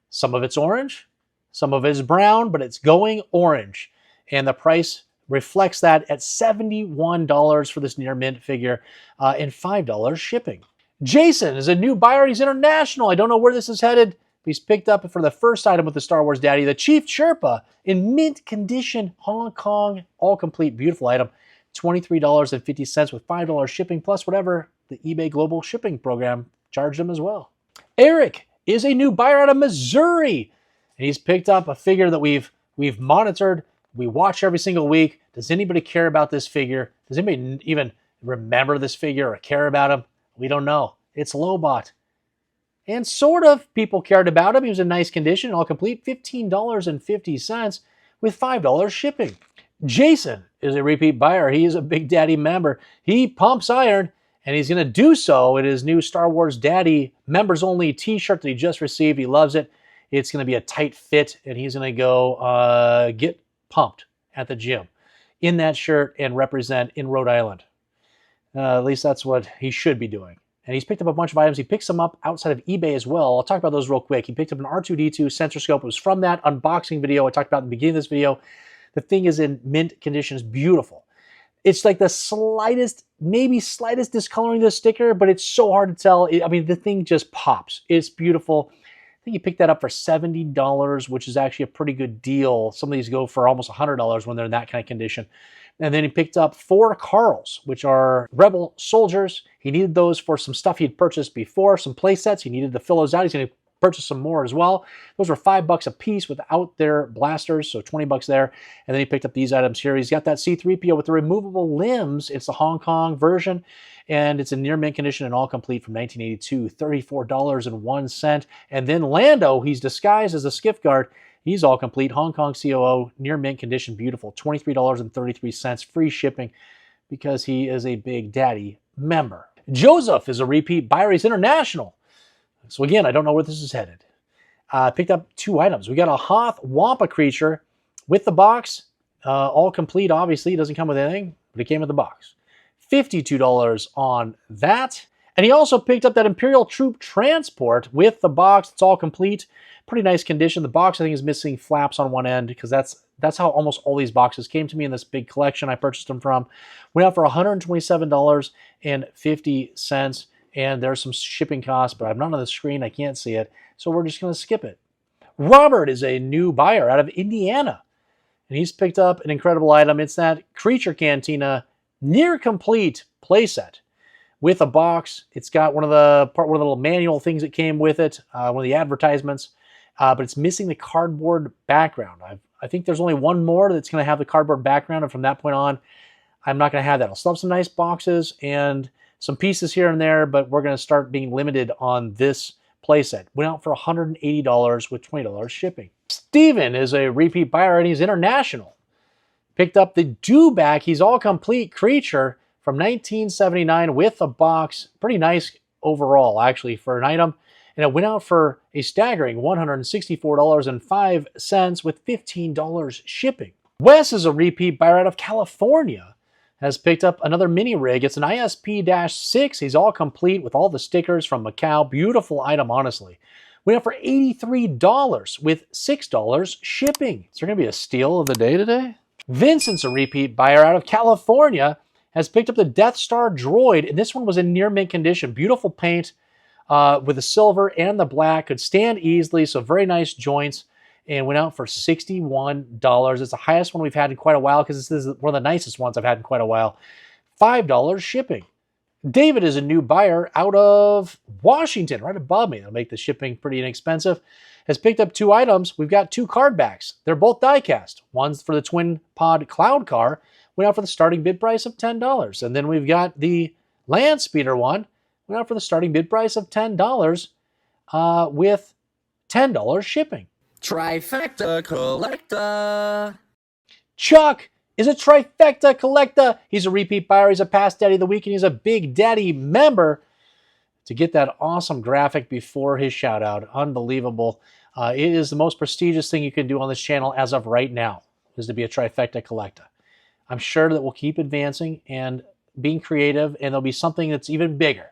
Some of it's orange, some of it is brown, but it's going orange. And the price reflects that at $71 for this near mint figure and $5 shipping. Jason is a new buyer. He's international. I don't know where this is headed. He's picked up for the first item with the Star Wars Daddy, the Chief Sherpa in mint condition, Hong Kong, all complete, beautiful item. $23.50 with $5 shipping plus whatever the eBay Global Shipping Program charged him as well. Eric is a new buyer out of Missouri, and he's picked up a figure that we've monitored. We watch every single week. Does anybody care about this figure? Does anybody even remember this figure or care about him? We don't know. It's Lobot. And sort of people cared about him. He was in nice condition, all complete, $15.50 with $5 shipping. Jason is a repeat buyer. He is a Big Daddy member. He pumps iron, and he's going to do so in his new Star Wars Daddy members-only t-shirt that he just received. He loves it. It's going to be a tight fit, and he's going to go get pumped at the gym in that shirt and represent in Rhode Island. At least that's what he should be doing. And he's picked up a bunch of items. He picks them up outside of eBay as well. I'll talk about those real quick. He picked up an R2-D2 sensor scope. It was from that unboxing video I talked about in the beginning of this video. The thing is in mint condition. It's beautiful. It's like the slightest, maybe slightest discoloring of the sticker, but it's so hard to tell. I mean, the thing just pops. It's beautiful. I think he picked that up for $70, which is actually a pretty good deal. Some of these go for almost $100 when they're in that kind of condition. And then he picked up 4 Carls, which are Rebel soldiers. He needed those for some stuff he had purchased before, some play sets. He needed to fill those out. He's going to purchase some more as well. Those were $5 a piece without their blasters, so $20 there. And then he picked up these items here. He's got that C-3PO with the removable limbs. It's the Hong Kong version, and it's in near mint condition and all complete from 1982, $34.01. And then Lando, he's disguised as a skiff guard. He's all complete, Hong Kong COO, near mint condition, beautiful, $23.33, free shipping because he is a Big Daddy member. Joseph is a repeat buyer. He's international. So again, I don't know where this is headed. Picked up 2 items. We got a Hoth Wampa creature with the box, all complete, obviously. It doesn't come with anything, but it came with the box. $52 on that. And he also picked up that Imperial Troop Transport with the box. It's all complete. Pretty nice condition. The box, I think, is missing flaps on one end because that's how almost all these boxes came to me in this big collection I purchased them from. Went out for $127.50, and there's some shipping costs, but I'm not on the screen. I can't see it, so we're just going to skip it. Robert is a new buyer out of Indiana, and he's picked up an incredible item. It's that Creature Cantina near complete playset. With a box, it's got one of the little manual things that came with it, one of the advertisements, but it's missing the cardboard background. I think there's only one more that's going to have the cardboard background, and from that point on, I'm not going to have that. I'll still have some nice boxes and some pieces here and there, but we're going to start being limited on this playset. Went out for $180 with $20 shipping. Steven is a repeat buyer, and he's international. Picked up the Dewback. He's all complete creature from 1979 with a box. Pretty nice overall, actually, for an item. And it went out for a staggering $164.05 with $15 shipping. Wes is a repeat buyer out of California. Has picked up another mini rig. It's an ISP-6. He's all complete with all the stickers from Macau. Beautiful item, honestly. Went out for $83 with $6 shipping. Is there going to be a steal of the day today? Vincent's a repeat buyer out of California. Has picked up the Death Star droid, and this one was in near mint condition. Beautiful paint with the silver and the black. Could stand easily, so very nice joints. And went out for $61. It's the highest one we've had in quite a while because this is one of the nicest ones I've had in quite a while. $5 shipping. David is a new buyer out of Washington, right above me. That'll make the shipping pretty inexpensive. Has picked up 2 items. We've got 2 card backs. They're both die-cast. One's for the Twin Pod Cloud Car. Went out for the starting bid price of $10. And then we've got the Land Speeder one. Went out for the starting bid price of $10 with $10 shipping. Trifecta collector. Chuck is a trifecta collector. He's a repeat buyer. He's a past daddy of the week, and he's a Big Daddy member. To get that awesome graphic before his shout out, unbelievable. It is the most prestigious thing you can do on this channel as of right now, is to be a trifecta collector. I'm sure that we'll keep advancing and being creative, and there'll be something that's even bigger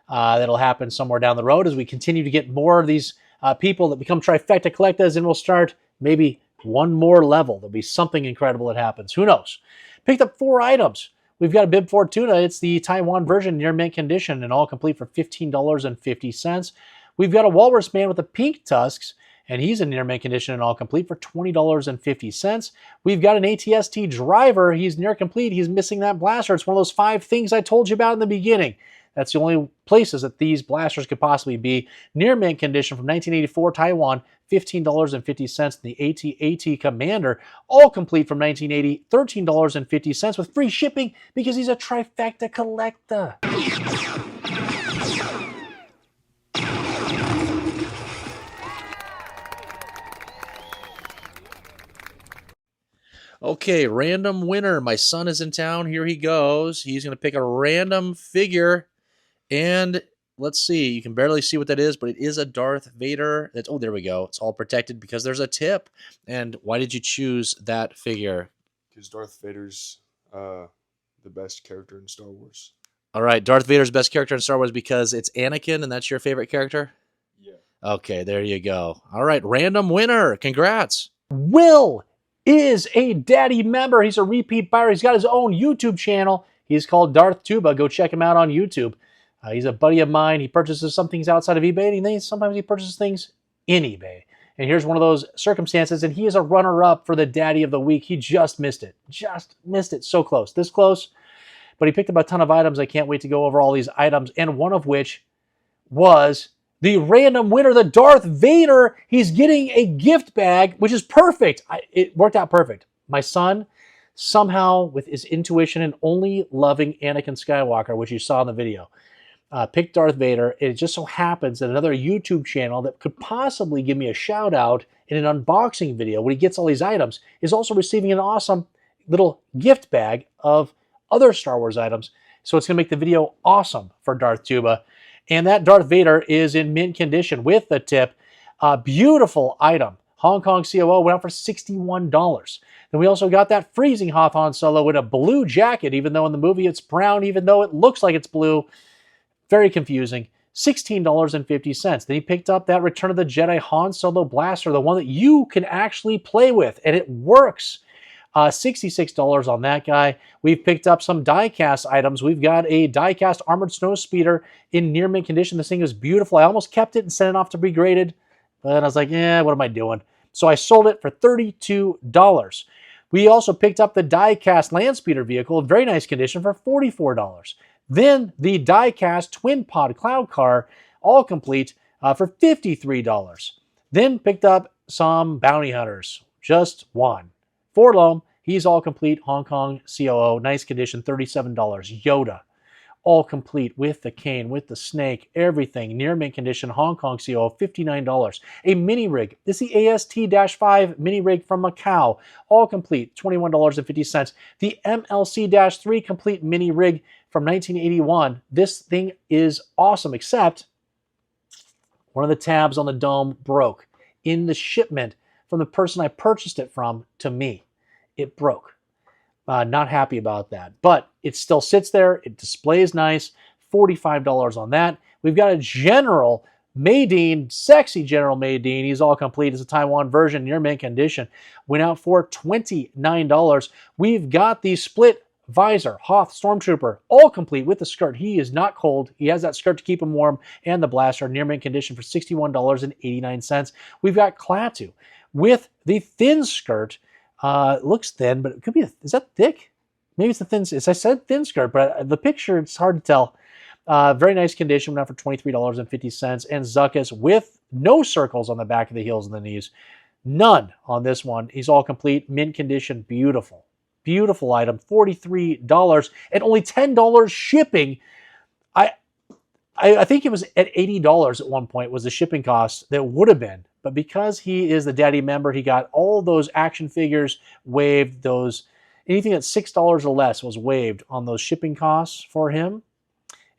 that'll happen somewhere down the road as we continue to get more of these people that become trifecta collectors, and we'll start maybe one more level. There'll be something incredible that happens. Who knows? Picked up 4 items. We've got a Bib 4 tuna. It's the Taiwan version, near mint condition, and all complete for $15.50. We've got a Walrus Man with the pink tusks, and he's in near mint condition and all complete for $20.50. We've got an ATST driver. He's near complete. He's missing that blaster. It's one of those 5 things I told you about in the beginning. That's the only places that these blasters could possibly be. Near mint condition from 1984 Taiwan, $15.50. The AT-AT Commander, all complete from 1980, $13.50 with free shipping because he's a trifecta collector. Okay, random winner. My son is in town. Here he goes. He's going to pick a random figure. And let's see. You can barely see what that is, but it is a Darth Vader. That's, oh, there we go. It's all protected because there's a tip. And why did you choose that figure? Because Darth Vader's the best character in Star Wars. All right, Darth Vader's best character in Star Wars because it's Anakin, and that's your favorite character? Yeah. Okay, there you go. All right, random winner. Congrats. Will is a daddy member. He's a repeat buyer. He's got his own YouTube channel. He's called Darth Tuba. Go check him out on YouTube. He's a buddy of mine. He purchases some things outside of eBay, and then sometimes he purchases things in eBay. And here's one of those circumstances, and he is a runner-up for the Daddy of the Week. He just missed it. Just missed it. So close. This close. But he picked up a ton of items. I can't wait to go over all these items, and one of which was the random winner, the Darth Vader. He's getting a gift bag, which is perfect. It worked out perfect. My son, somehow, with his intuition and only loving Anakin Skywalker, which you saw in the video, picked Darth Vader. It just so happens that another YouTube channel that could possibly give me a shout out in an unboxing video when he gets all these items is also receiving an awesome little gift bag of other Star Wars items. So it's going to make the video awesome for Darth Tuba. And that Darth Vader is in mint condition with the tip. Beautiful item. Hong Kong COO went out for $61. Then we also got that freezing Hoth Han Solo with a blue jacket, even though in the movie it's brown, even though it looks like it's blue. Very confusing. $16.50. Then he picked up that Return of the Jedi Han Solo blaster, the one that you can actually play with, and it works. $66 on that guy. We've picked up some die-cast items. We've got a die-cast Armored Snowspeeder in near mint condition. This thing is beautiful. I almost kept it and sent it off to be graded, but I was like, what am I doing? So I sold it for $32. We also picked up the die-cast Landspeeder vehicle in very nice condition for $44. Then the die-cast Twin Pod Cloud Car, all complete, for $53. Then picked up some Bounty Hunters. just one. Forlom, he's all complete, Hong Kong COO, nice condition, $37. Yoda, all complete with the cane, with the snake, everything, near mint condition, Hong Kong COO, $59. A mini rig, this is the AST-5 mini rig from Macau, all complete, $21.50. The MLC-3 complete mini rig from 1981. This thing is awesome, except one of the tabs on the dome broke in the shipment from the person I purchased it from to me. It broke. Not happy about that, but it still sits there. It displays nice. $45 on that. We've got a General Madine, sexy General Madine. He's all complete. It's a Taiwan version, near mint condition. Went out for $29. We've got the split visor, Hoth Stormtrooper, all complete with the skirt. He is not cold. He has that skirt to keep him warm, and the blaster, near mint condition, for $61.89. We've got Klaatu with the thin skirt. Looks thin, but it could be, is that thick? Maybe it's the thin, as I said, thin skirt, but the picture, it's hard to tell. Very nice condition, went out for $23.50. And Zuckuss with no circles on the back of the heels and the knees. None on this one. He's all complete, mint condition, beautiful. Beautiful item, $43 and only $10 shipping. I think it was at $80 at one point was the shipping cost that would have been. But because he is the daddy member, he got all those action figures waived. Anything that's $6 or less was waived on those shipping costs for him.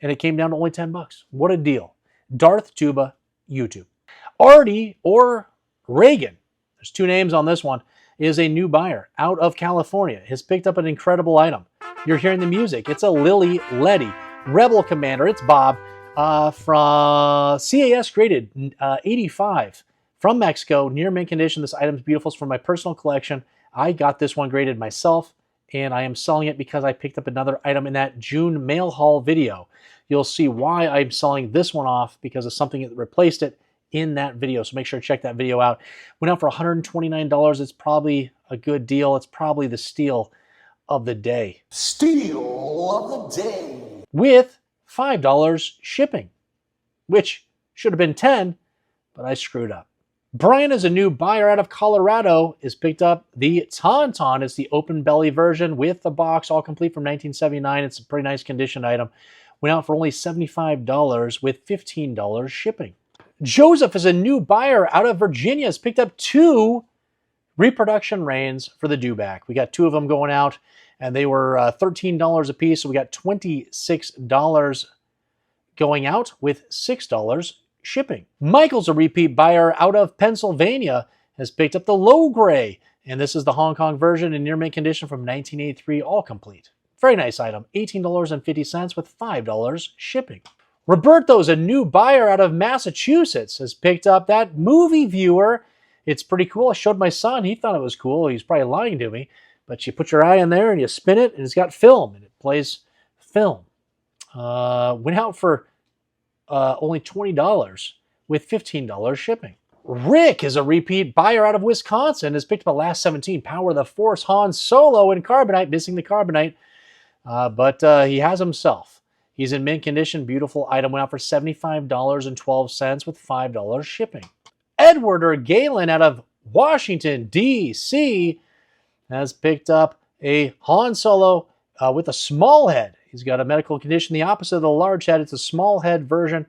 And it came down to only $10. What a deal. Darth Tuba, YouTube. Artie or Reagan, there's two names on this one, is a new buyer out of California. Has picked up an incredible item. You're hearing the music. It's a Lily Letty. Rebel Commander, it's Bob, from CAS graded 85 from Mexico, near mint condition. This item's beautiful. It's from my personal collection. I got this one graded myself, and I am selling it because I picked up another item in that June mail haul video. You'll see why I'm selling this one off, because of something that replaced it in that video. So make sure to check that video out. Went out for $129. It's probably a good deal. It's probably the steal of the day. Steal of the day. With $5 shipping, which should have been $10, but I screwed up. Brian is a new buyer out of Colorado, is picked up the Tauntaun. It's the open belly version with the box, all complete, from 1979. It's a pretty nice condition item. Went out for only $75 with $15 shipping. Joseph is a new buyer out of Virginia, has picked up 2 reproduction reins for the dewback. We got 2 of them going out, and they were $13 a piece, so we got $26 going out with $6 shipping. Michael's a repeat buyer out of Pennsylvania, has picked up the low gray, and this is the Hong Kong version in near mint condition from 1983, all complete. Very nice item, $18.50 with $5 shipping. Roberto's a new buyer out of Massachusetts, has picked up that movie viewer. It's pretty cool. I showed my son. He thought it was cool. He's probably lying to me. But you put your eye in there and you spin it, and it's got film, and it plays film. Went out for only $20 with $15 shipping. Rick is a repeat buyer out of Wisconsin, has picked up a Last 17 Power of the Force Han Solo in Carbonite, missing the Carbonite. But he has himself. He's in mint condition, beautiful item. Went out for $75.12 with $5 shipping. Edward or Galen out of Washington, D.C. has picked up a Han Solo with a small head. He's got a medical condition, the opposite of the large head. It's a small head version,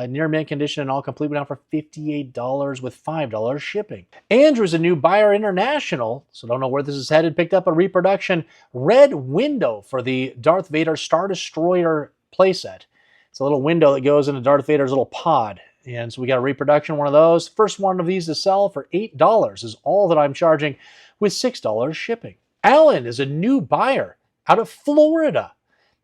near mint condition and all complete. Went out for $58 with $5 shipping. Andrew's a new buyer international, so don't know where this is headed. Picked up a reproduction red window for the Darth Vader Star Destroyer playset. It's a little window that goes into Darth Vader's little pod. And so we got a reproduction, one of those. First one of these to sell for $8 is all that I'm charging with $6 shipping. Alan is a new buyer out of Florida.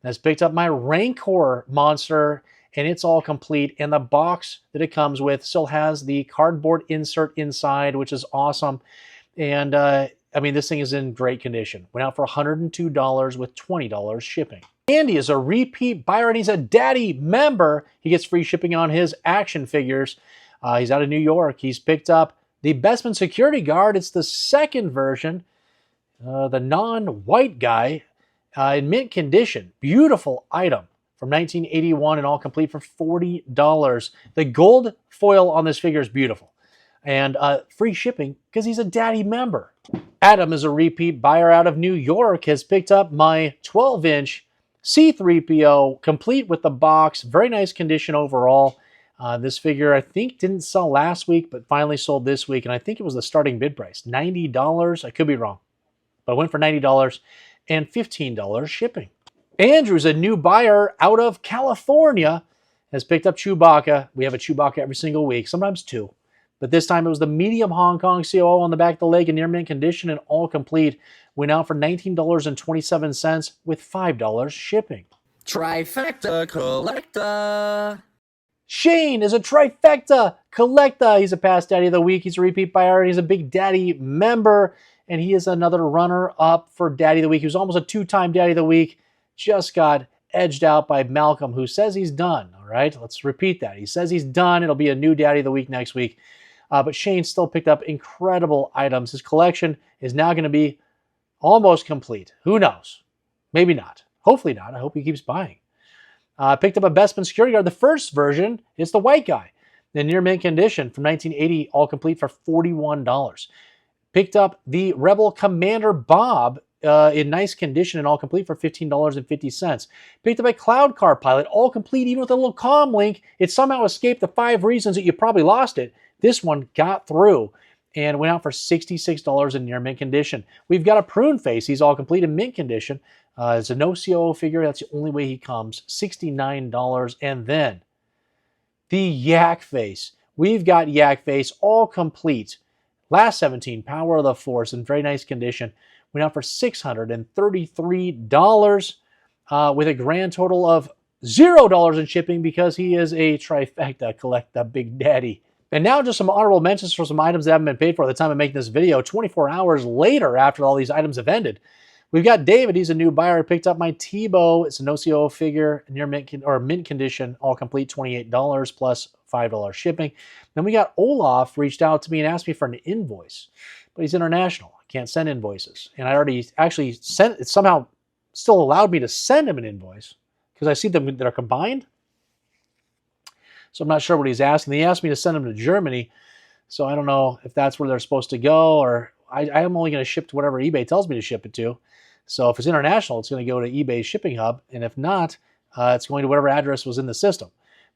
Has picked up my Rancor monster, and it's all complete. And the box that it comes with still has the cardboard insert inside, which is awesome. And I mean, this thing is in great condition. Went out for $102 with $20 shipping. Andy is a repeat buyer, and he's a daddy member. He gets free shipping on his action figures. He's out of New York. He's picked up the Bestman Security Guard. It's the second version, the non-white guy, in mint condition. Beautiful item from 1981 and all complete for $40. The gold foil on this figure is beautiful. and free shipping because he's a daddy member. Adam is a repeat buyer out of New York, has picked up my 12-inch C-3PO, complete with the box. Very nice condition overall. This figure, I think, didn't sell last week, but finally sold this week, and I think it was the starting bid price, $90. I could be wrong, but I went for $90 and $15 shipping. Andrew's a new buyer out of California, has picked up Chewbacca. We have a Chewbacca every single week, sometimes two. But this time it was the medium Hong Kong COO on the back of the leg in near mint condition and all complete. Went out for $19.27 with $5 shipping. Trifecta collector. Shane is a trifecta collector. He's a past daddy of the week. He's a repeat buyer and he's a big daddy member. And he is another runner-up for daddy of the week. He was almost a two-time daddy of the week. Just got edged out by Malcolm, who says he's done. All right, let's repeat that. He says he's done. It'll be a new daddy of the week next week. But Shane still picked up incredible items. His collection is now going to be almost complete. Who knows? Maybe not. Hopefully not. I hope he keeps buying. Picked up a Bespin security guard. The first version is the white guy. The near mint condition from 1980, all complete for $41. Picked up the Rebel Commander Bob in nice condition and all complete for $15.50. Picked up a Cloud Car Pilot, all complete, even with a little comm link. It somehow escaped the 5 reasons that you probably lost it. This one got through and went out for $66 in near mint condition. We've got a Prune Face. He's all complete in mint condition. It's a no COO figure. That's the only way he comes. $69. And then the Yak Face. We've got Yak Face all complete. Last 17, Power of the Force in very nice condition. Went out for $633 with a grand total of $0 in shipping because he is a trifecta collecta big daddy. And now just some honorable mentions for some items that haven't been paid for at the time of making this video. 24 hours later after all these items have ended. We've got David. He's a new buyer. I picked up my Tebow. It's a no COO figure, near mint condition, all complete, $28 plus $5 shipping. Then we got Olaf reached out to me and asked me for an invoice, but he's international. I can't send invoices. And I already actually sent it, somehow still allowed me to send him an invoice because I see them that are combined. So I'm not sure what he's asking. He asked me to send him to Germany. So I don't know if that's where they're supposed to go, or I am only going to ship to whatever eBay tells me to ship it to. So if it's international, it's going to go to eBay's shipping hub. And if not, it's going to whatever address was in the system.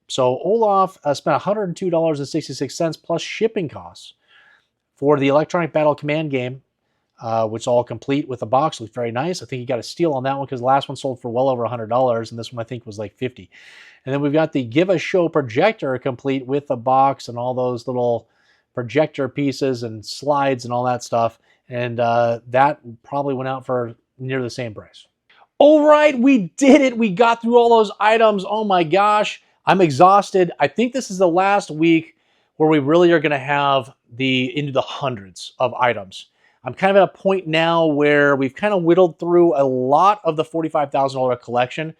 So Olaf spent $102.66 plus shipping costs for the Electronic Battle Command game, which is all complete with the box. Looks very nice. I think he got a steal on that one because the last one sold for well over $100, and this one I think was like $50. And then we've got the Give a Show projector complete with the box and all those little projector pieces and slides and all that stuff. And that probably went out for near the same price. All right, we did it. We got through all those items. Oh my gosh, I'm exhausted. I think this is the last week where we really are going to have into the hundreds of items. I'm kind of at a point now where we've kind of whittled through a lot of the $45,000 collection.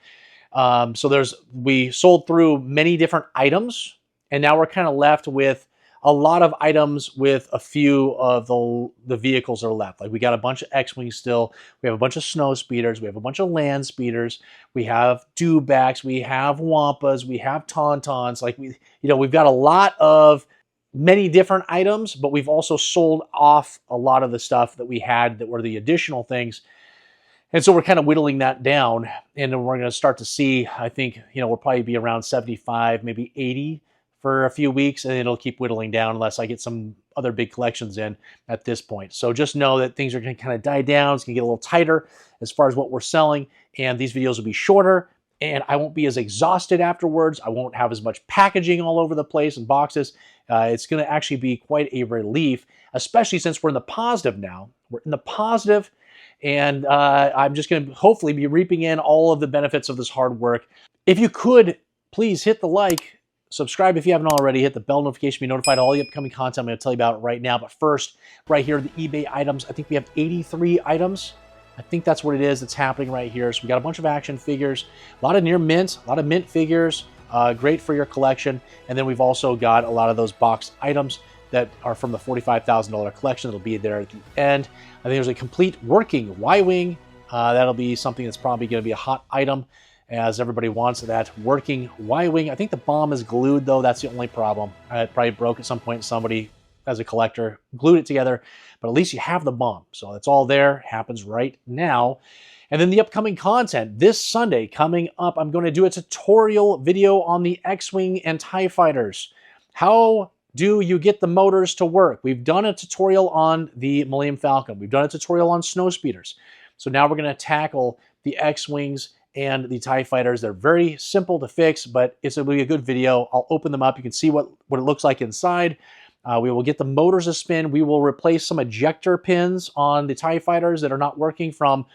So we sold through many different items, and now we're kind of left with a lot of items with a few of the vehicles are left. Like we got a bunch of X-Wings still. We have a bunch of Snow Speeders. We have a bunch of Land Speeders. We have Dewbacks. We have Wampas. We have Tauntauns. Like we've got a lot of many different items, but we've also sold off a lot of the stuff that we had that were the additional things. And so we're kind of whittling that down, and then we're going to start to see, I think, we'll probably be around 75, maybe 80 for a few weeks, and it'll keep whittling down unless I get some other big collections in at this point. So just know that things are going to kind of die down. It's going to get a little tighter as far as what we're selling, and these videos will be shorter, and I won't be as exhausted afterwards. I won't have as much packaging all over the place and boxes. It's going to actually be quite a relief, especially since we're in the positive now. We're in the positive, and I'm just going to hopefully be reaping in all of the benefits of this hard work. If you could, please hit the like, subscribe if you haven't already, hit the bell notification to be notified of all the upcoming content I'm going to tell you about right now. But first, right here, the eBay items. I think we have 83 items. I think that's what it is that's happening right here. So we got a bunch of action figures, a lot of near mint, a lot of mint figures, great for your collection. And then we've also got a lot of those boxed items that are from the $45,000 collection. That'll be there at the end. I think there's a complete working Y-Wing. That'll be something that's probably going to be a hot item, as everybody wants that working Y-Wing. I think the bomb is glued, though. That's the only problem. It probably broke at some point. Somebody as a collector, glued it together, but at least you have the bomb. So it's all there, happens right now. And then the upcoming content, this Sunday coming up, I'm going to do a tutorial video on the X-Wing and TIE Fighters. How do you get the motors to work? We've done a tutorial on the Millennium Falcon. We've done a tutorial on Snowspeeders. So now we're going to tackle the X-Wings and the TIE Fighters. They're very simple to fix, but it's going to be a good video. I'll open them up. You can see what it looks like inside. We will get the motors to spin. We will replace some ejector pins on the TIE Fighters that are not working from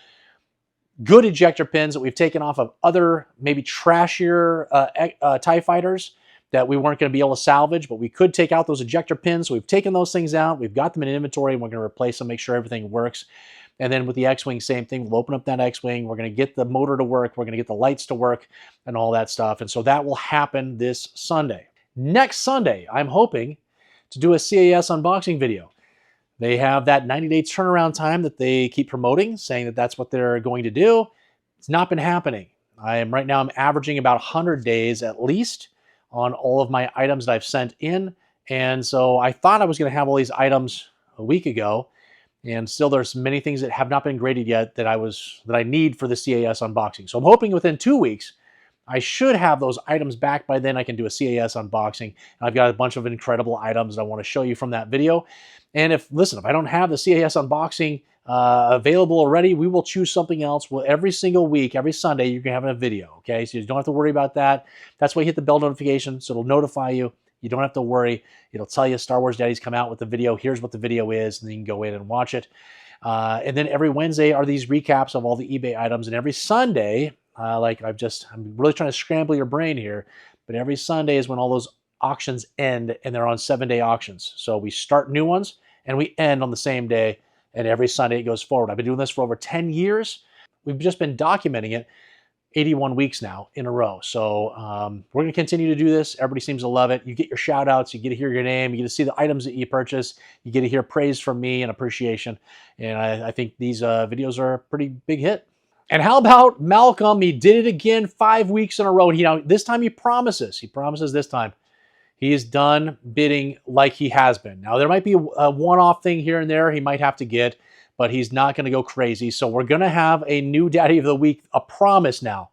good ejector pins that we've taken off of other, maybe trashier TIE Fighters that we weren't going to be able to salvage, but we could take out those ejector pins. So we've taken those things out. We've got them in inventory, and we're going to replace them, make sure everything works. And then with the X-Wing, same thing. We'll open up that X-Wing. We're going to get the motor to work. We're going to get the lights to work and all that stuff. And so that will happen this Sunday. Next Sunday, I'm hoping to do a CAS unboxing video. They have that 90-day turnaround time that they keep promoting, saying that that's what they're going to do. It's not been happening. Right now I'm averaging about 100 days at least on all of my items that I've sent in. And so I thought I was going to have all these items a week ago, and still there's many things that have not been graded yet that I need for the CAS unboxing. So I'm hoping within 2 weeks I should have those items back by then. I can do a CAS unboxing. And I've got a bunch of incredible items that I want to show you from that video. And if I don't have the CAS unboxing available already, we will choose something else. Well, every single week, every Sunday, you're going to have a video, okay? So you don't have to worry about that. That's why you hit the bell notification, so it'll notify you. You don't have to worry. It'll tell you Star Wars Daddy's come out with the video. Here's what the video is, and then you can go in and watch it. And then every Wednesday are these recaps of all the eBay items. And every Sunday, I'm really trying to scramble your brain here, but every Sunday is when all those auctions end, and they're on 7-day auctions. So we start new ones, and we end on the same day, and every Sunday it goes forward. I've been doing this for over 10 years. We've just been documenting it 81 weeks now in a row. So we're going to continue to do this. Everybody seems to love it. You get your shout outs. You get to hear your name. You get to see the items that you purchase. You get to hear praise from me and appreciation. And I think these videos are a pretty big hit. And how about Malcolm? He did it again 5 weeks in a row. This time he promises. He promises this time he is done bidding like he has been. Now, there might be a one-off thing here and there he might have to get, but he's not going to go crazy. So we're going to have a new Daddy of the Week, a promise now,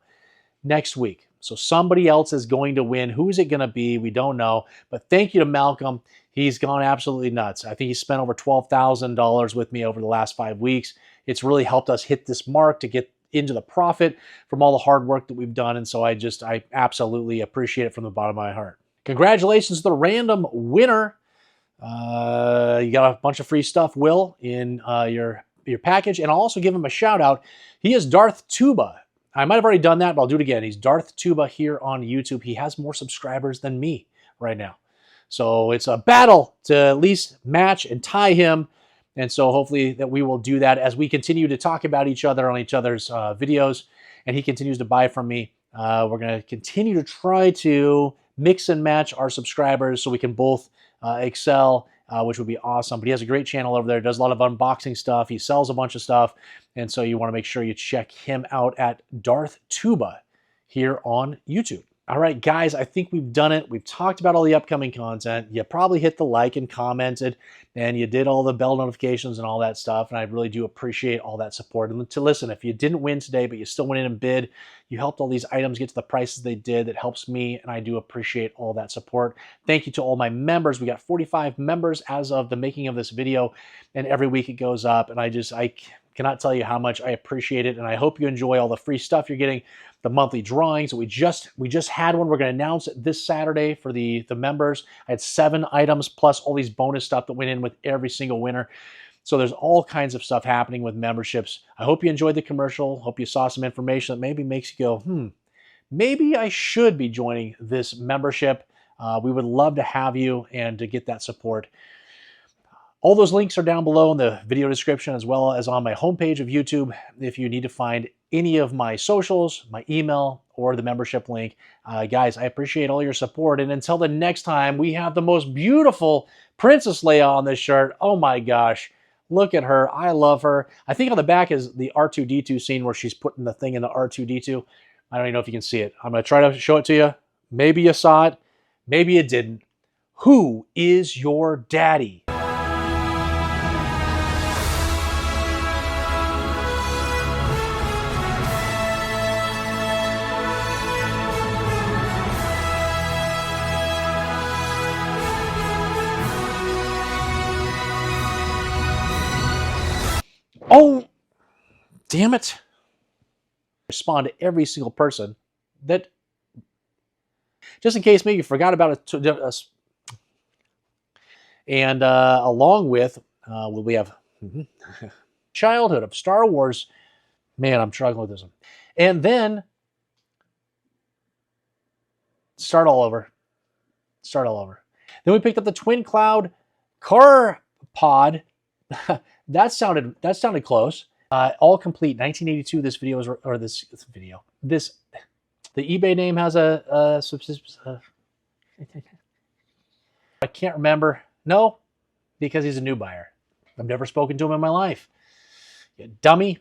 next week. So somebody else is going to win. Who is it going to be? We don't know. But thank you to Malcolm. He's gone absolutely nuts. I think he spent over $12,000 with me over the last 5 weeks. It's really helped us hit this mark to get into the profit from all the hard work that we've done. And so I absolutely appreciate it from the bottom of my heart. Congratulations to the random winner. You got a bunch of free stuff, Will, in your package. And I'll also give him a shout out. He is Darth Tuba. I might have already done that, but I'll do it again. He's Darth Tuba here on YouTube. He has more subscribers than me right now. So it's a battle to at least match and tie him. And so hopefully that we will do that as we continue to talk about each other on each other's videos, and he continues to buy from me. We're going to continue to try to mix and match our subscribers so we can both excel, which would be awesome. But he has a great channel over there, does a lot of unboxing stuff. He sells a bunch of stuff. And so you want to make sure you check him out at Darth Tuba here on YouTube. All right, guys, I think we've done it. We've talked about all the upcoming content. You probably hit the like and commented, and you did all the bell notifications and all that stuff, and I really do appreciate all that support. And to listen, if you didn't win today, but you still went in and bid, you helped all these items get to the prices they did. That helps me, and I do appreciate all that support. Thank you to all my members. We got 45 members as of the making of this video, and every week it goes up, and I cannot tell you how much I appreciate it, and I hope you enjoy all the free stuff you're getting, the monthly drawings. We just had one. We're going to announce it this Saturday for the members. I had 7 items plus all these bonus stuff that went in with every single winner. So there's all kinds of stuff happening with memberships. I hope you enjoyed the commercial. Hope you saw some information that maybe makes you go, maybe I should be joining this membership. We would love to have you and to get that support. All those links are down below in the video description, as well as on my homepage of YouTube if you need to find any of my socials, my email, or the membership link. Guys, I appreciate all your support. And until the next time, we have the most beautiful Princess Leia on this shirt. Oh my gosh. Look at her. I love her. I think on the back is the R2-D2 scene where she's putting the thing in the R2-D2. I don't even know if you can see it. I'm going to try to show it to you. Maybe you saw it. Maybe you didn't. Who is your daddy? Damn it. Respond to every single person that, just in case maybe you forgot about it. And along with, we have childhood of Star Wars. Man, I'm struggling with this one. And then start all over. Then we picked up the Twin Cloud car pod. that sounded close. All complete, 1982. This video is, or this video. The eBay name has a I can't remember. No, because he's a new buyer. I've never spoken to him in my life. You dummy.